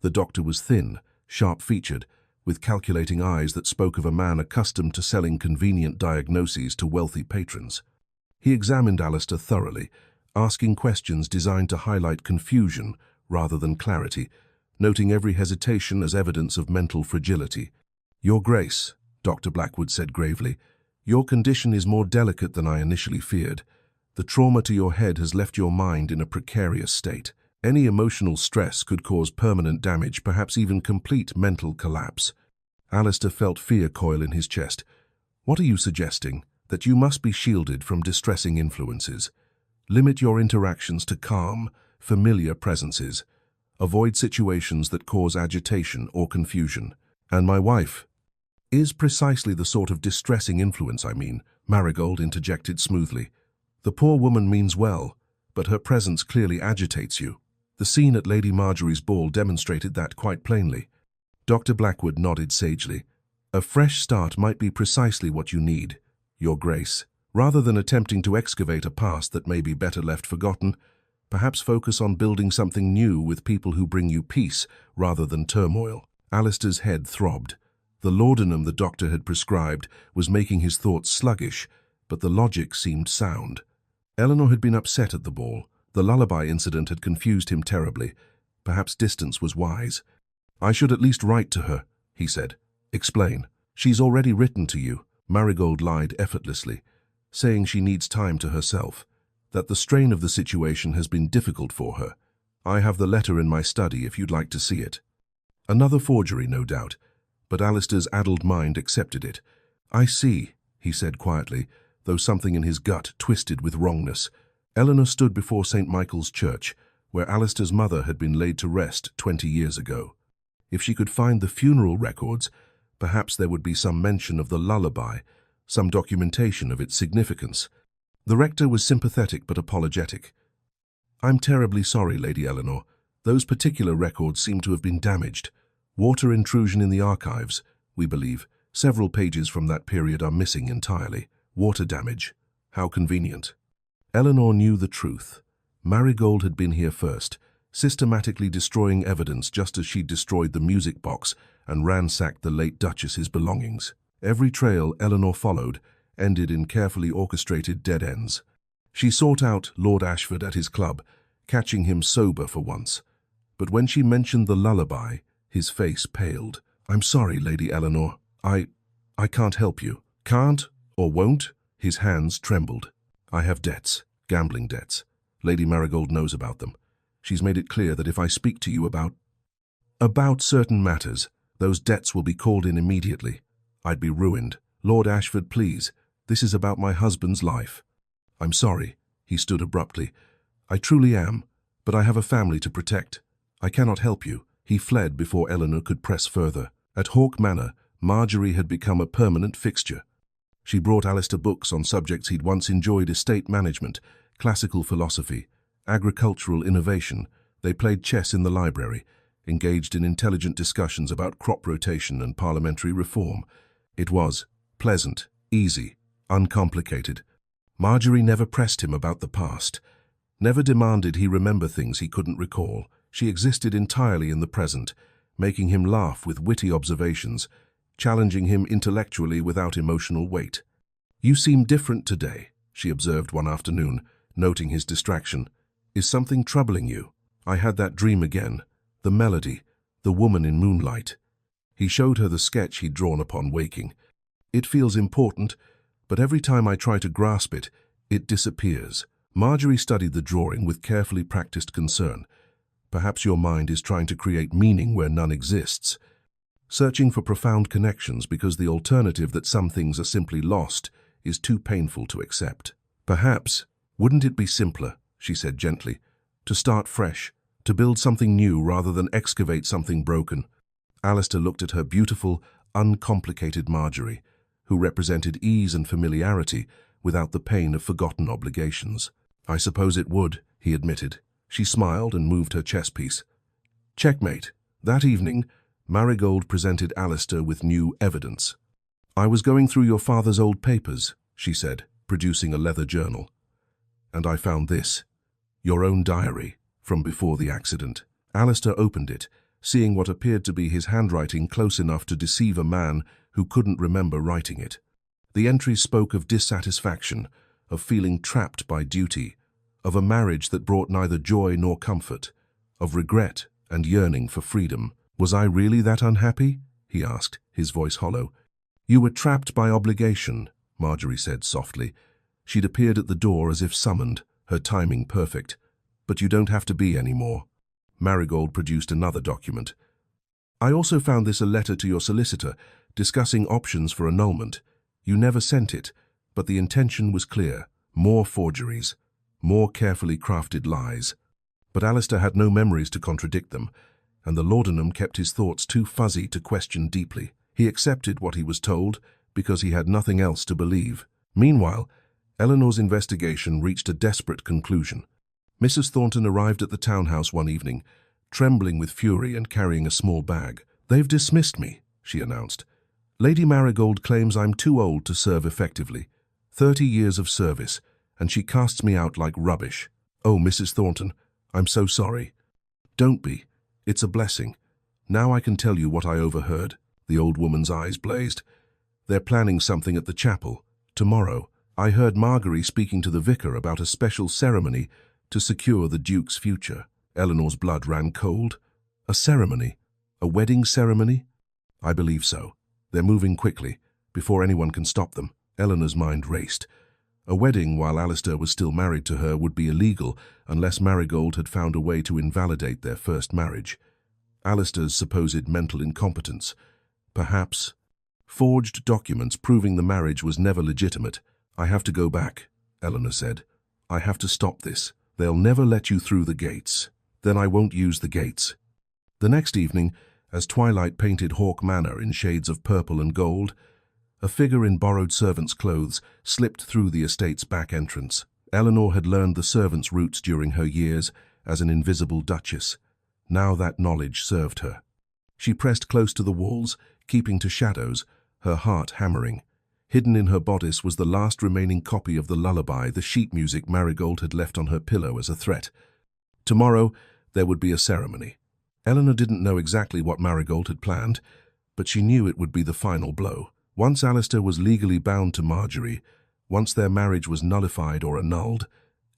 Speaker 1: The doctor was thin, sharp-featured, with calculating eyes that spoke of a man accustomed to selling convenient diagnoses to wealthy patrons. He examined Alistair thoroughly, asking questions designed to highlight confusion rather than clarity, noting every hesitation as evidence of mental fragility. "Your Grace," Dr. Blackwood said gravely, "your condition is more delicate than I initially feared. The trauma to your head has left your mind in a precarious state. Any emotional stress could cause permanent damage, perhaps even complete mental collapse." Alistair felt fear coil in his chest. "What are you suggesting? That you must be shielded from distressing influences? Limit your interactions to calm, familiar presences. Avoid situations that cause agitation or confusion. And my wife is precisely the sort of distressing influence, Marigold interjected smoothly. "The poor woman means well, but her presence clearly agitates you. The scene at Lady Marjorie's ball demonstrated that quite plainly." Dr. Blackwood nodded sagely. "A fresh start might be precisely what you need, Your Grace. Rather than attempting to excavate a past that may be better left forgotten, perhaps focus on building something new with people who bring you peace rather than turmoil." Alistair's head throbbed. The laudanum the doctor had prescribed was making his thoughts sluggish, but the logic seemed sound. Eleanor had been upset at the ball. The Lullaby incident had confused him terribly. Perhaps distance was wise. "I should at least write to her," he said. "Explain." "She's already written to you," Marigold lied effortlessly, saying she needs time to herself, that the strain of the situation has been difficult for her. "I have the letter in my study if you'd like to see it." Another forgery, no doubt, but Alistair's addled mind accepted it. "I see," he said quietly, though something in his gut twisted with wrongness. Eleanor stood before St. Michael's Church, where Alistair's mother had been laid to rest 20 years ago. If she could find the funeral records, perhaps there would be some mention of the Lullaby, some documentation of its significance. The rector was sympathetic but apologetic. "I'm terribly sorry, Lady Eleanor. Those particular records seem to have been damaged. Water intrusion in the archives, we believe. Several pages from that period are missing entirely. Water damage. How convenient." Eleanor knew the truth. Marigold had been here first, systematically destroying evidence just as she'd destroyed the music box and ransacked the late Duchess's belongings. Every trail Eleanor followed ended in carefully orchestrated dead ends. She sought out Lord Ashford at his club, catching him sober for once. But when she mentioned the Lullaby, his face paled. "I'm sorry, Lady Eleanor. I can't help you." "Can't or won't?" His hands trembled. "I have debts, gambling debts. Lady Marigold knows about them. She's made it clear that if I speak to you about certain matters, those debts will be called in immediately. I'd be ruined. Lord Ashford, please. This is about my husband's life." "I'm sorry," he stood abruptly. "I truly am, but I have a family to protect. I cannot help you." He fled before Eleanor could press further. At Hawke Manor, Marjorie had become a permanent fixture. She brought Alistair books on subjects he'd once enjoyed: estate management, classical philosophy, agricultural innovation. They played chess in the library, engaged in intelligent discussions about crop rotation and parliamentary reform. It was pleasant, easy, uncomplicated. Marjorie never pressed him about the past, never demanded he remember things he couldn't recall. She existed entirely in the present, making him laugh with witty observations, challenging him intellectually without emotional weight. "You seem different today," she observed one afternoon, noting his distraction. "Is something troubling you?" "I had that dream again. The melody, the woman in moonlight." He showed her the sketch he'd drawn upon waking. "It feels important, but every time I try to grasp it, it disappears." Marjorie studied the drawing with carefully practiced concern. "Perhaps your mind is trying to create meaning where none exists, searching for profound connections because the alternative that some things are simply lost is too painful to accept." "Perhaps, wouldn't it be simpler," she said gently, "to start fresh, to build something new rather than excavate something broken?" Alistair looked at her beautiful, uncomplicated Marjorie, who represented ease and familiarity without the pain of forgotten obligations. "I suppose it would," he admitted. She smiled and moved her chess piece. Checkmate. That evening, Marigold presented Alistair with new evidence. "I was going through your father's old papers," she said, producing a leather journal. "And I found this. Your own diary, from before the accident." Alistair opened it, seeing what appeared to be his handwriting close enough to deceive a man who couldn't remember writing it. The entries spoke of dissatisfaction, of feeling trapped by duty, of a marriage that brought neither joy nor comfort, of regret and yearning for freedom. "Was I really that unhappy?" he asked, his voice hollow. "You were trapped by obligation," Marjorie said softly. She'd appeared at the door as if summoned, her timing perfect. "But you don't have to be anymore." Marigold produced another document. "I also found this a letter to your solicitor, discussing options for annulment. You never sent it, but the intention was clear. More forgeries, more carefully crafted lies." But Alistair had no memories to contradict them, and the laudanum kept his thoughts too fuzzy to question deeply. He accepted what he was told because he had nothing else to believe. Meanwhile, Eleanor's investigation reached a desperate conclusion. Mrs. Thornton arrived at the townhouse one evening, trembling with fury and carrying a small bag. "They've dismissed me," she announced. "Lady Marigold claims I'm too old to serve effectively. 30 years of service, and she casts me out like rubbish. Oh, Mrs. Thornton, I'm so sorry." "Don't be. It's a blessing. Now I can tell you what I overheard." The old woman's eyes blazed. "They're planning something at the chapel. Tomorrow. I heard Marjorie speaking to the vicar about a special ceremony to secure the Duke's future." Eleanor's blood ran cold. "A ceremony? A wedding ceremony?" "I believe so. They're moving quickly, before anyone can stop them." Eleanor's mind raced. A wedding while Alistair was still married to her would be illegal unless Marigold had found a way to invalidate their first marriage. Alistair's supposed mental incompetence. Perhaps forged documents proving the marriage was never legitimate. "I have to go back," Eleanor said. "I have to stop this. They'll never let you through the gates. Then I won't use the gates." The next evening, as twilight painted Hawk Manor in shades of purple and gold, a figure in borrowed servant's clothes slipped through the estate's back entrance. Eleanor had learned the servant's routes during her years as an invisible duchess. Now that knowledge served her. She pressed close to the walls, keeping to shadows, her heart hammering. Hidden in her bodice was the last remaining copy of the Lullaby, the sheet music Marigold had left on her pillow as a threat. Tomorrow, there would be a ceremony. Eleanor didn't know exactly what Marigold had planned, but she knew it would be the final blow. Once Alistair was legally bound to Marjorie, once their marriage was nullified or annulled,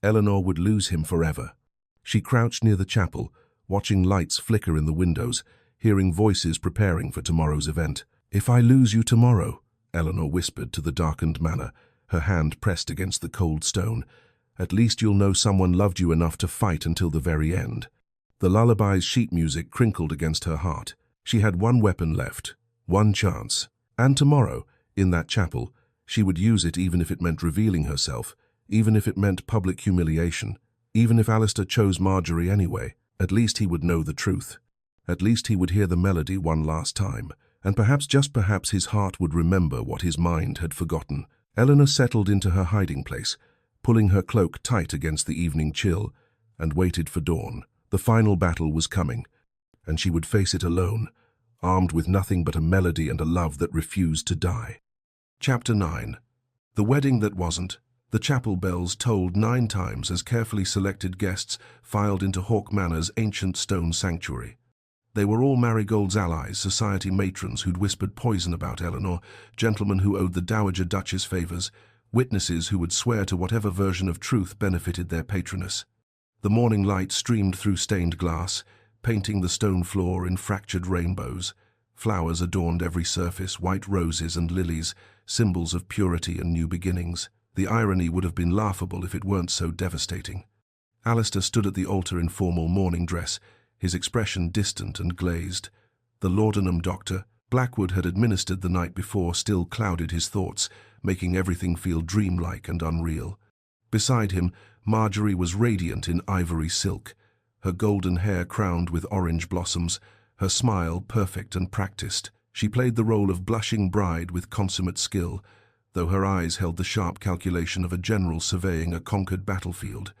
Speaker 1: Eleanor would lose him forever. She crouched near the chapel, watching lights flicker in the windows, hearing voices preparing for tomorrow's event. "If I lose you tomorrow," Eleanor whispered to the darkened manor, her hand pressed against the cold stone, "at least you'll know someone loved you enough to fight until the very end." The Lullaby's sheet music crinkled against her heart. She had one weapon left, one chance. And tomorrow, in that chapel, she would use it even if it meant revealing herself, even if it meant public humiliation, even if Alistair chose Marjorie anyway. At least he would know the truth. At least he would hear the melody one last time, and perhaps, just perhaps, his heart would remember what his mind had forgotten. Eleanor settled into her hiding place, pulling her cloak tight against the evening chill, and waited for dawn. The final battle was coming, and she would face it alone, armed with nothing but a melody and a love that refused to die. Chapter 9. The wedding that wasn't. The chapel bells tolled 9 times as carefully selected guests filed into Hawk Manor's ancient stone sanctuary. They were all Marigold's allies, society matrons who'd whispered poison about Eleanor, gentlemen who owed the Dowager Duchess favors, witnesses who would swear to whatever version of truth benefited their patroness. The morning light streamed through stained glass, painting the stone floor in fractured rainbows. Flowers adorned every surface, white roses and lilies, symbols of purity and new beginnings. The irony would have been laughable if it weren't so devastating. Alistair stood at the altar in formal mourning dress, his expression distant and glazed. The laudanum doctor, Blackwood had administered the night before, still clouded his thoughts, making everything feel dreamlike and unreal. Beside him, Marjorie was radiant in ivory silk, her golden hair crowned with orange blossoms, her smile perfect and practiced. She played the role of blushing bride with consummate skill, though her eyes held the sharp calculation of a general surveying a conquered battlefield.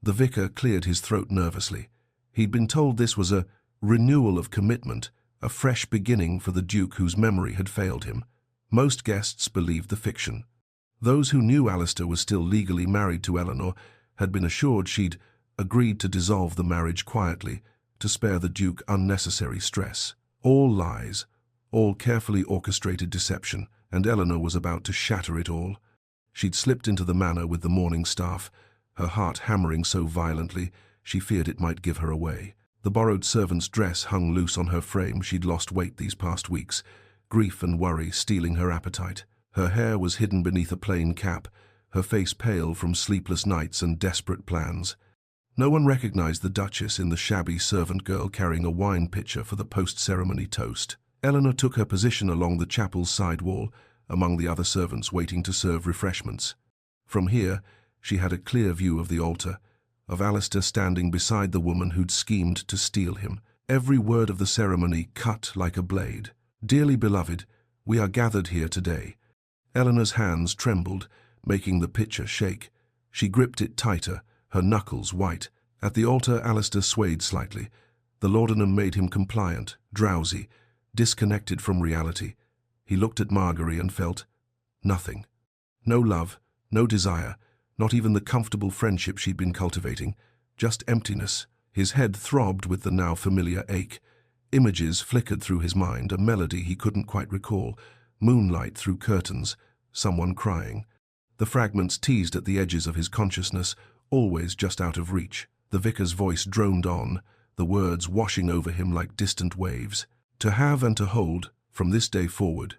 Speaker 1: The vicar cleared his throat nervously. He'd been told this was a renewal of commitment, a fresh beginning for the Duke whose memory had failed him. Most guests believed the fiction. Those who knew Alistair was still legally married to Eleanor had been assured she'd agreed to dissolve the marriage quietly, to spare the Duke unnecessary stress. All lies, all carefully orchestrated deception, and Eleanor was about to shatter it all. She'd slipped into the manor with the mourning staff, her heart hammering so violently she feared it might give her away. The borrowed servant's dress hung loose on her frame. She'd lost weight these past weeks, grief and worry stealing her appetite. Her hair was hidden beneath a plain cap, her face pale from sleepless nights and desperate plans. No one recognized the Duchess in the shabby servant girl carrying a wine pitcher for the post-ceremony toast. Eleanor took her position along the chapel's side wall, among the other servants waiting to serve refreshments. From here, she had a clear view of the altar, of Alistair standing beside the woman who'd schemed to steal him. Every word of the ceremony cut like a blade. "Dearly beloved, we are gathered here today." Eleanor's hands trembled, making the pitcher shake. She gripped it tighter, her knuckles white. At the altar, Alistair swayed slightly. The laudanum made him compliant, drowsy, disconnected from reality. He looked at Marguerite and felt nothing. No love, no desire, not even the comfortable friendship she'd been cultivating, just emptiness. His head throbbed with the now familiar ache. Images flickered through his mind, a melody he couldn't quite recall, moonlight through curtains, someone crying. The fragments teased at the edges of his consciousness, always just out of reach. The vicar's voice droned on, the words washing over him like distant waves. To have and to hold, from this day forward.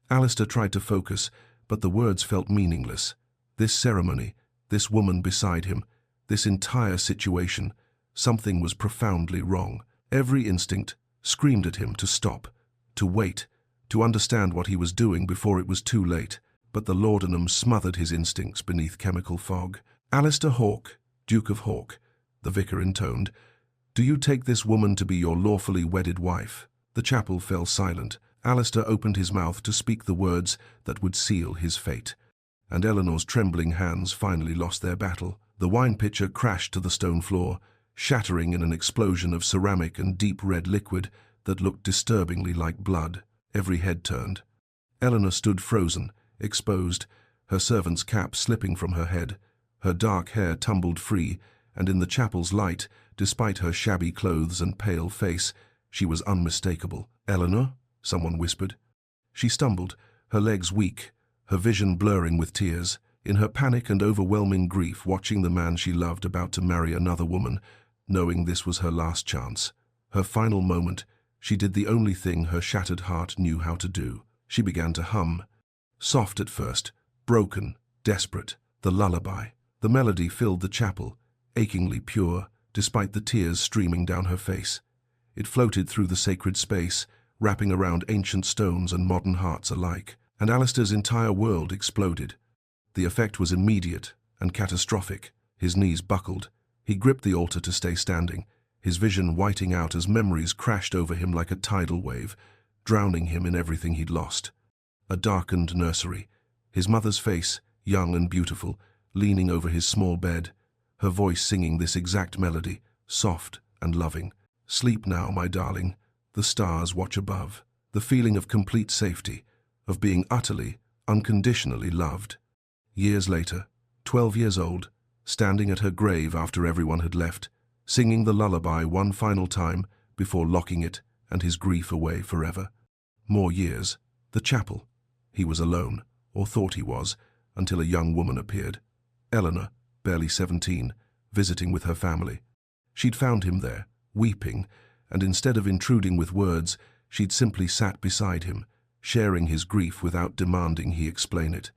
Speaker 1: Alistair tried to focus, but the words felt meaningless. This ceremony, this woman beside him, this entire situation, something was profoundly wrong. Every instinct screamed at him to stop, to wait, to understand what he was doing before it was too late. But the laudanum smothered his instincts beneath chemical fog. "Alistair Hawke, Duke of Hawke," the vicar intoned, "do you take this woman to be your lawfully wedded wife?" The chapel fell silent. Alistair opened his mouth to speak the words that would seal his fate. And Eleanor's trembling hands finally lost their battle. The wine pitcher crashed to the stone floor, shattering in an explosion of ceramic and deep red liquid that looked disturbingly like blood. Every head turned. Eleanor stood frozen, exposed, her servant's cap slipping from her head. Her dark hair tumbled free, and in the chapel's light, despite her shabby clothes and pale face, she was unmistakable. "Eleanor?" someone whispered. She stumbled, her legs weak, her vision blurring with tears. In her panic and overwhelming grief, watching the man she loved about to marry another woman, knowing this was her last chance, her final moment, she did the only thing her shattered heart knew how to do. She began to hum. Soft at first, broken, desperate, the lullaby. The melody filled the chapel, achingly pure, despite the tears streaming down her face. It floated through the sacred space, wrapping around ancient stones and modern hearts alike, and Alistair's entire world exploded. The effect was immediate and catastrophic. His knees buckled. He gripped the altar to stay standing, his vision whiting out as memories crashed over him like a tidal wave, drowning him in everything he'd lost. A darkened nursery, his mother's face, young and beautiful, leaning over his small bed, her voice singing this exact melody, soft and loving. "Sleep now, my darling. The stars watch above." The feeling of complete safety, of being utterly, unconditionally loved. Years later, 12 years old, standing at her grave after everyone had left, singing the lullaby one final time before locking it and his grief away forever. More years. The chapel. He was alone, or thought he was, until a young woman appeared. Eleanor, barely 17, visiting with her family. She'd found him there, weeping, and instead of intruding with words, she'd simply sat beside him, sharing his grief without demanding he explain it.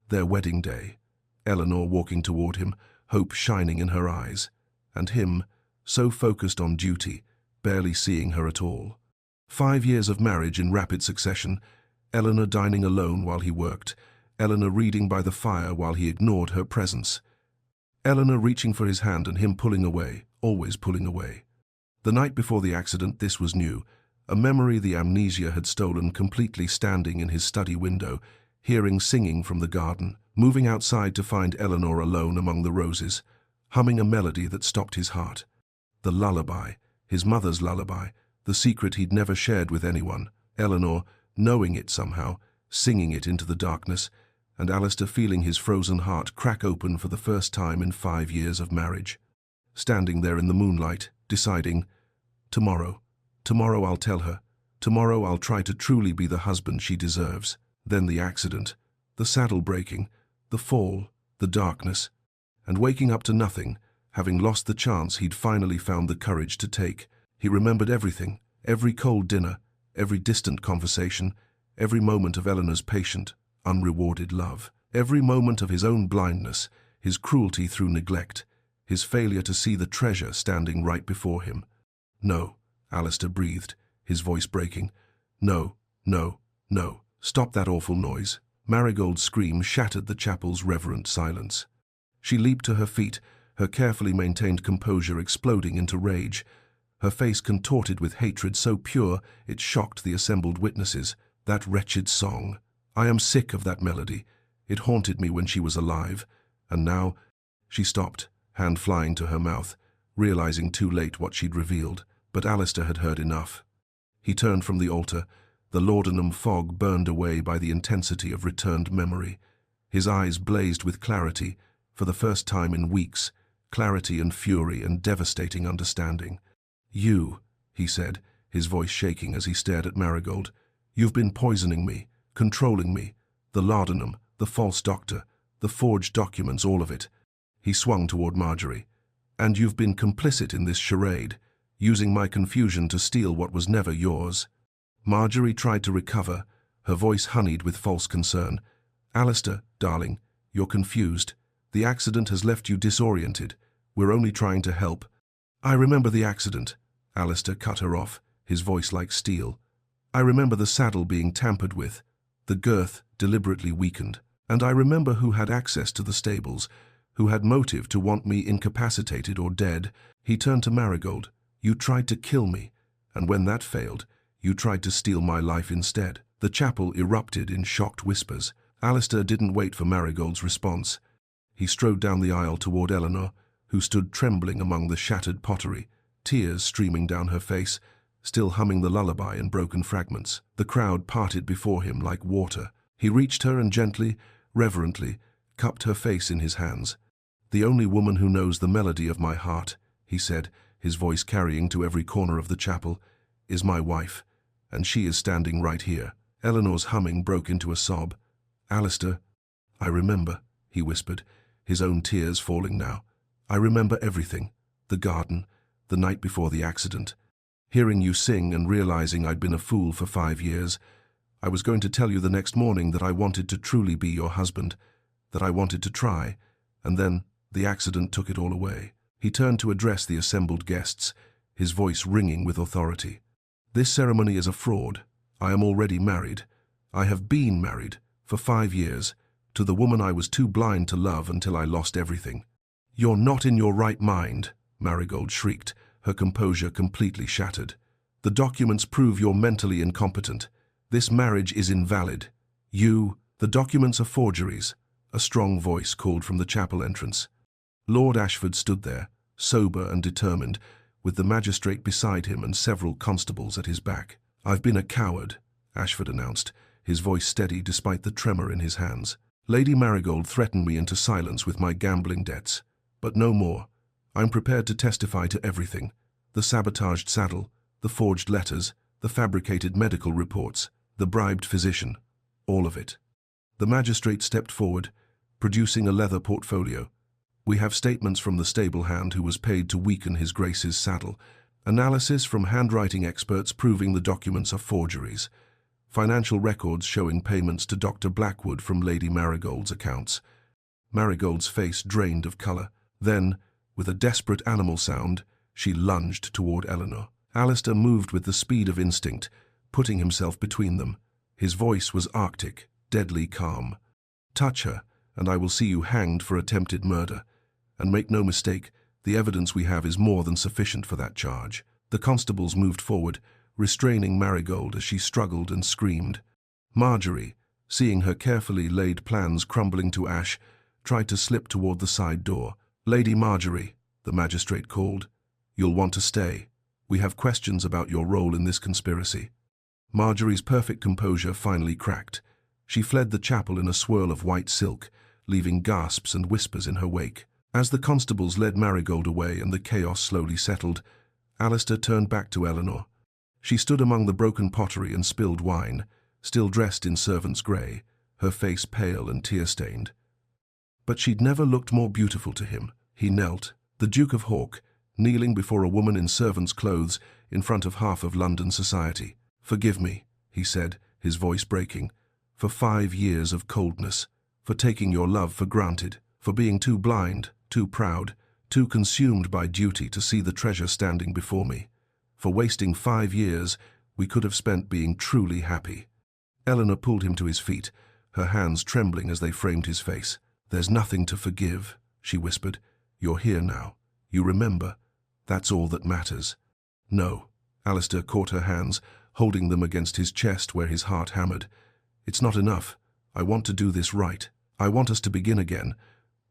Speaker 1: Their wedding day. Eleanor walking toward him, hope shining in her eyes, and him, so focused on duty, barely seeing her at all. 5 years of marriage in rapid succession, Eleanor dining alone while he worked, Eleanor reading by the fire while he ignored her presence. Eleanor reaching for his hand and him pulling away, always pulling away. The night before the accident, this was new, a memory the amnesia had stolen, completely standing in his study window, hearing singing from the garden, moving outside to find Eleanor alone among the roses, humming a melody that stopped his heart. The lullaby, his mother's lullaby, the secret he'd never shared with anyone. Eleanor, knowing it somehow, singing it into the darkness, and Alistair feeling his frozen heart crack open for the first time in 5 years of marriage. Standing there in the moonlight, deciding, Tomorrow. Tomorrow I'll tell her. Tomorrow I'll try to truly be the husband she deserves. Then the accident, the saddle breaking, the fall, the darkness, and waking up to nothing, having lost the chance he'd finally found the courage to take. He remembered everything, every cold dinner, every distant conversation, every moment of Eleanor's patient, unrewarded love, every moment of his own blindness, his cruelty through neglect, his failure to see the treasure standing right before him. No, Alistair breathed, his voice breaking. No, no, no. Stop that awful noise. Marigold's scream shattered the chapel's reverent silence. She leaped to her feet, her carefully maintained composure exploding into rage, her face contorted with hatred so pure it shocked the assembled witnesses. That wretched song. I am sick of that melody. It haunted me when she was alive, and now— She stopped, hand flying to her mouth, realizing too late what she'd revealed. But Alistair had heard enough. He turned from the altar, the laudanum fog burned away by the intensity of returned memory. His eyes blazed with clarity, for the first time in weeks, clarity and fury and devastating understanding. You, he said, his voice shaking as he stared at Marigold, you've been poisoning me, controlling me, the laudanum, the false doctor, the forged documents, all of it. He swung toward Marjorie. And you've been complicit in this charade, using my confusion to steal what was never yours. Marjorie tried to recover, her voice honeyed with false concern. Alistair, darling, you're confused. The accident has left you disoriented. We're only trying to help. I remember the accident. Alistair cut her off, his voice like steel. I remember the saddle being tampered with, the girth deliberately weakened. And I remember who had access to the stables, who had motive to want me incapacitated or dead. He turned to Marigold. You tried to kill me, and when that failed, you tried to steal my life instead. The chapel erupted in shocked whispers. Alistair didn't wait for Marigold's response. He strode down the aisle toward Eleanor, who stood trembling among the shattered pottery, tears streaming down her face, still humming the lullaby in broken fragments. The crowd parted before him like water. He reached her and gently, reverently, cupped her face in his hands. The only woman who knows the melody of my heart, he said, his voice carrying to every corner of the chapel, is my wife, and she is standing right here. Eleanor's humming broke into a sob. Alistair, I remember, he whispered, his own tears falling now. I remember everything, the garden, the night before the accident. Hearing you sing and realizing I'd been a fool for 5 years, I was going to tell you the next morning that I wanted to truly be your husband, that I wanted to try, and then the accident took it all away. He turned to address the assembled guests, his voice ringing with authority. This ceremony is a fraud. I am already married. I have been married, for 5 years, to the woman I was too blind to love until I lost everything. You're not in your right mind, Marigold shrieked, her composure completely shattered. The documents prove you're mentally incompetent. This marriage is invalid. The documents are forgeries, a strong voice called from the chapel entrance. Lord Ashford stood there, sober and determined, with the magistrate beside him and several constables at his back. I've been a coward, Ashford announced, his voice steady despite the tremor in his hands. Lady Marigold threatened me into silence with my gambling debts, but no more. I'm prepared to testify to everything. The sabotaged saddle, the forged letters, the fabricated medical reports, the bribed physician, all of it. The magistrate stepped forward, producing a leather portfolio. We have statements from the stable hand who was paid to weaken his Grace's saddle, analysis from handwriting experts proving the documents are forgeries, financial records showing payments to Dr. Blackwood from Lady Marigold's accounts. Marigold's face drained of color. Then, with a desperate animal sound, she lunged toward Eleanor. Alistair moved with the speed of instinct, putting himself between them. His voice was arctic, deadly calm. Touch her, and I will see you hanged for attempted murder. And make no mistake, the evidence we have is more than sufficient for that charge. The constables moved forward, restraining Marigold as she struggled and screamed. Marjorie, seeing her carefully laid plans crumbling to ash, tried to slip toward the side door. Lady Marjorie, the magistrate called, you'll want to stay. We have questions about your role in this conspiracy. Marjorie's perfect composure finally cracked. She fled the chapel in a swirl of white silk, leaving gasps and whispers in her wake. As the constables led Marigold away and the chaos slowly settled, Alistair turned back to Eleanor. She stood among the broken pottery and spilled wine, still dressed in servant's grey, her face pale and tear-stained. But she'd never looked more beautiful to him. He knelt, the Duke of Hawk, kneeling before a woman in servant's clothes in front of half of London society. "Forgive me," he said, his voice breaking, "for 5 years of coldness, for taking your love for granted, for being too blind, too proud, too consumed by duty to see the treasure standing before me, for wasting 5 years we could have spent being truly happy." Eleanor pulled him to his feet, her hands trembling as they framed his face. "There's nothing to forgive," she whispered. "You're here now. You remember. That's all that matters." "No." Alistair caught her hands, holding them against his chest where his heart hammered. "It's not enough. I want to do this right. I want us to begin again,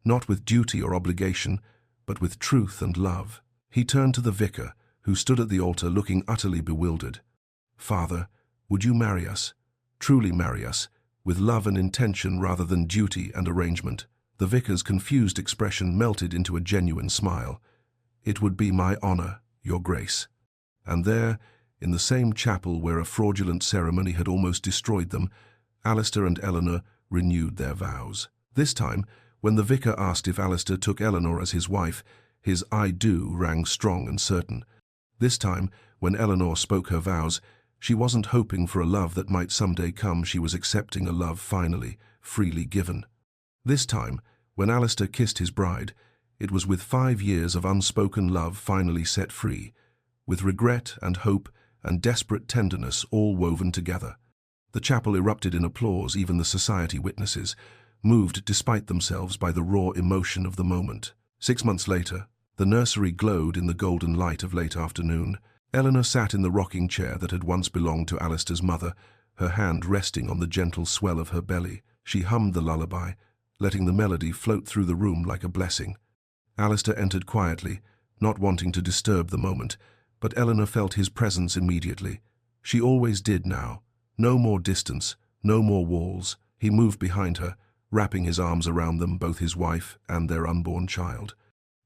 Speaker 1: not with duty or obligation, but with truth and love." He turned to the vicar, who stood at the altar looking utterly bewildered. "Father, would you marry us? Truly marry us, with love and intention rather than duty and arrangement?" The vicar's confused expression melted into a genuine smile. "It would be my honor, Your Grace." And there, in the same chapel where a fraudulent ceremony had almost destroyed them, Alistair and Eleanor renewed their vows. This time, when the vicar asked if Alistair took Eleanor as his wife, his "I do" rang strong and certain. This time, when Eleanor spoke her vows, she wasn't hoping for a love that might someday come, she was accepting a love finally, freely given. This time, when Alistair kissed his bride, it was with 5 years of unspoken love finally set free, with regret and hope and desperate tenderness all woven together. The chapel erupted in applause, even the society witnesses, moved despite themselves by the raw emotion of the moment. 6 months later, the nursery glowed in the golden light of late afternoon. Eleanor sat in the rocking chair that had once belonged to Alistair's mother, her hand resting on the gentle swell of her belly. She hummed the lullaby, letting the melody float through the room like a blessing. Alistair entered quietly, not wanting to disturb the moment, but Eleanor felt his presence immediately. She always did now. No more distance, no more walls. He moved behind her, wrapping his arms around them, both his wife and their unborn child.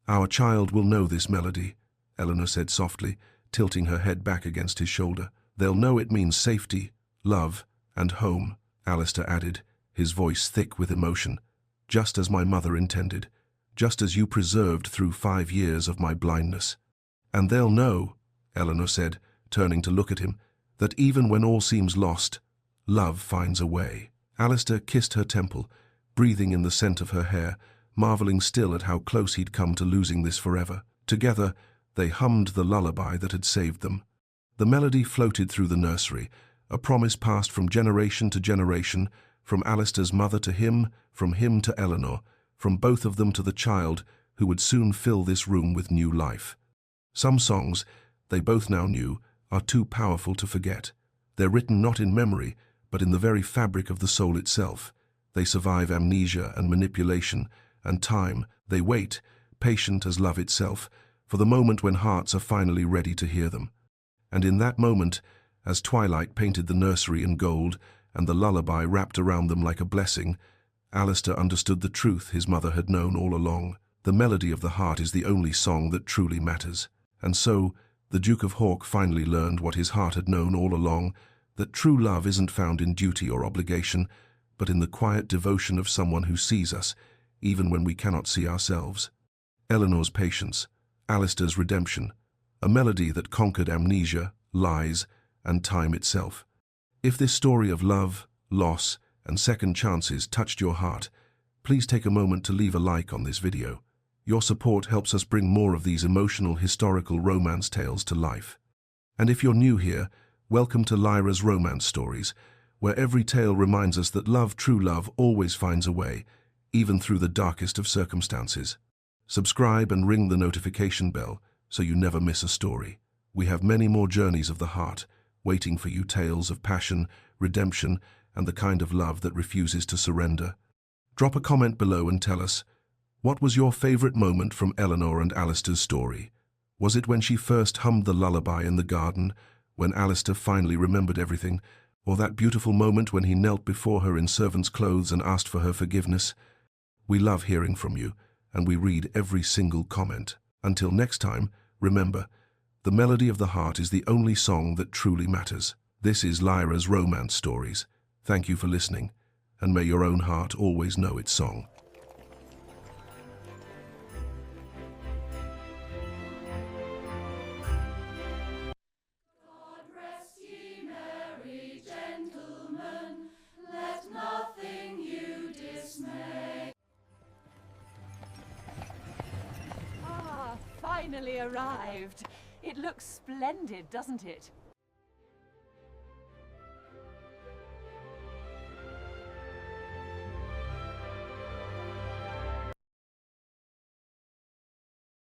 Speaker 1: "Our child will know this melody," Eleanor said softly, tilting her head back against his shoulder. "They'll know it means safety, love, and home," Alistair added, his voice thick with emotion. "Just as my mother intended, just as you preserved through 5 years of my blindness." "And they'll know," Eleanor said, turning to look at him, "that even when all seems lost, love finds a way." Alistair kissed her temple, breathing in the scent of her hair, marveling still at how close he'd come to losing this forever. Together, they hummed the lullaby that had saved them. The melody floated through the nursery, a promise passed from generation to generation, from Alistair's mother to him, from him to Eleanor, from both of them to the child who would soon fill this room with new life. Some songs, they both now knew, are too powerful to forget. They're written not in memory, but in the very fabric of the soul itself. They survive amnesia and manipulation and time. They wait, patient as love itself, for the moment when hearts are finally ready to hear them. And in that moment, as twilight painted the nursery in gold and the lullaby wrapped around them like a blessing, Alistair understood the truth his mother had known all along. The melody of the heart is the only song that truly matters. And so, the Duke of Hawk finally learned what his heart had known all along, that true love isn't found in duty or obligation, but in the quiet devotion of someone who sees us, even when we cannot see ourselves. Eleanor's patience, Alistair's redemption, a melody that conquered amnesia, lies, and time itself. If this story of love, loss, and second chances touched your heart, please take a moment to leave a like on this video. Your support helps us bring more of these emotional historical romance tales to life. And if you're new here, welcome to Lyra's Romance Stories, where every tale reminds us that love, true love, always finds a way, even through the darkest of circumstances. Subscribe and ring the notification bell so you never miss a story. We have many more journeys of the heart, waiting for you, tales of passion, redemption, and the kind of love that refuses to surrender. Drop a comment below and tell us, what was your favorite moment from Eleanor and Alistair's story? Was it when she first hummed the lullaby in the garden, when Alistair finally remembered everything, or that beautiful moment when he knelt before her in servant's clothes and asked for her forgiveness? We love hearing from you, and we read every single comment. Until next time, remember, The melody of the heart is the only song that truly matters. This is Lyra's Romance Stories. Thank you for listening, and may your own heart always know its song.
Speaker 2: God rest ye merry gentlemen, let nothing you dismay.
Speaker 3: Ah, finally arrived. It looks splendid, doesn't it?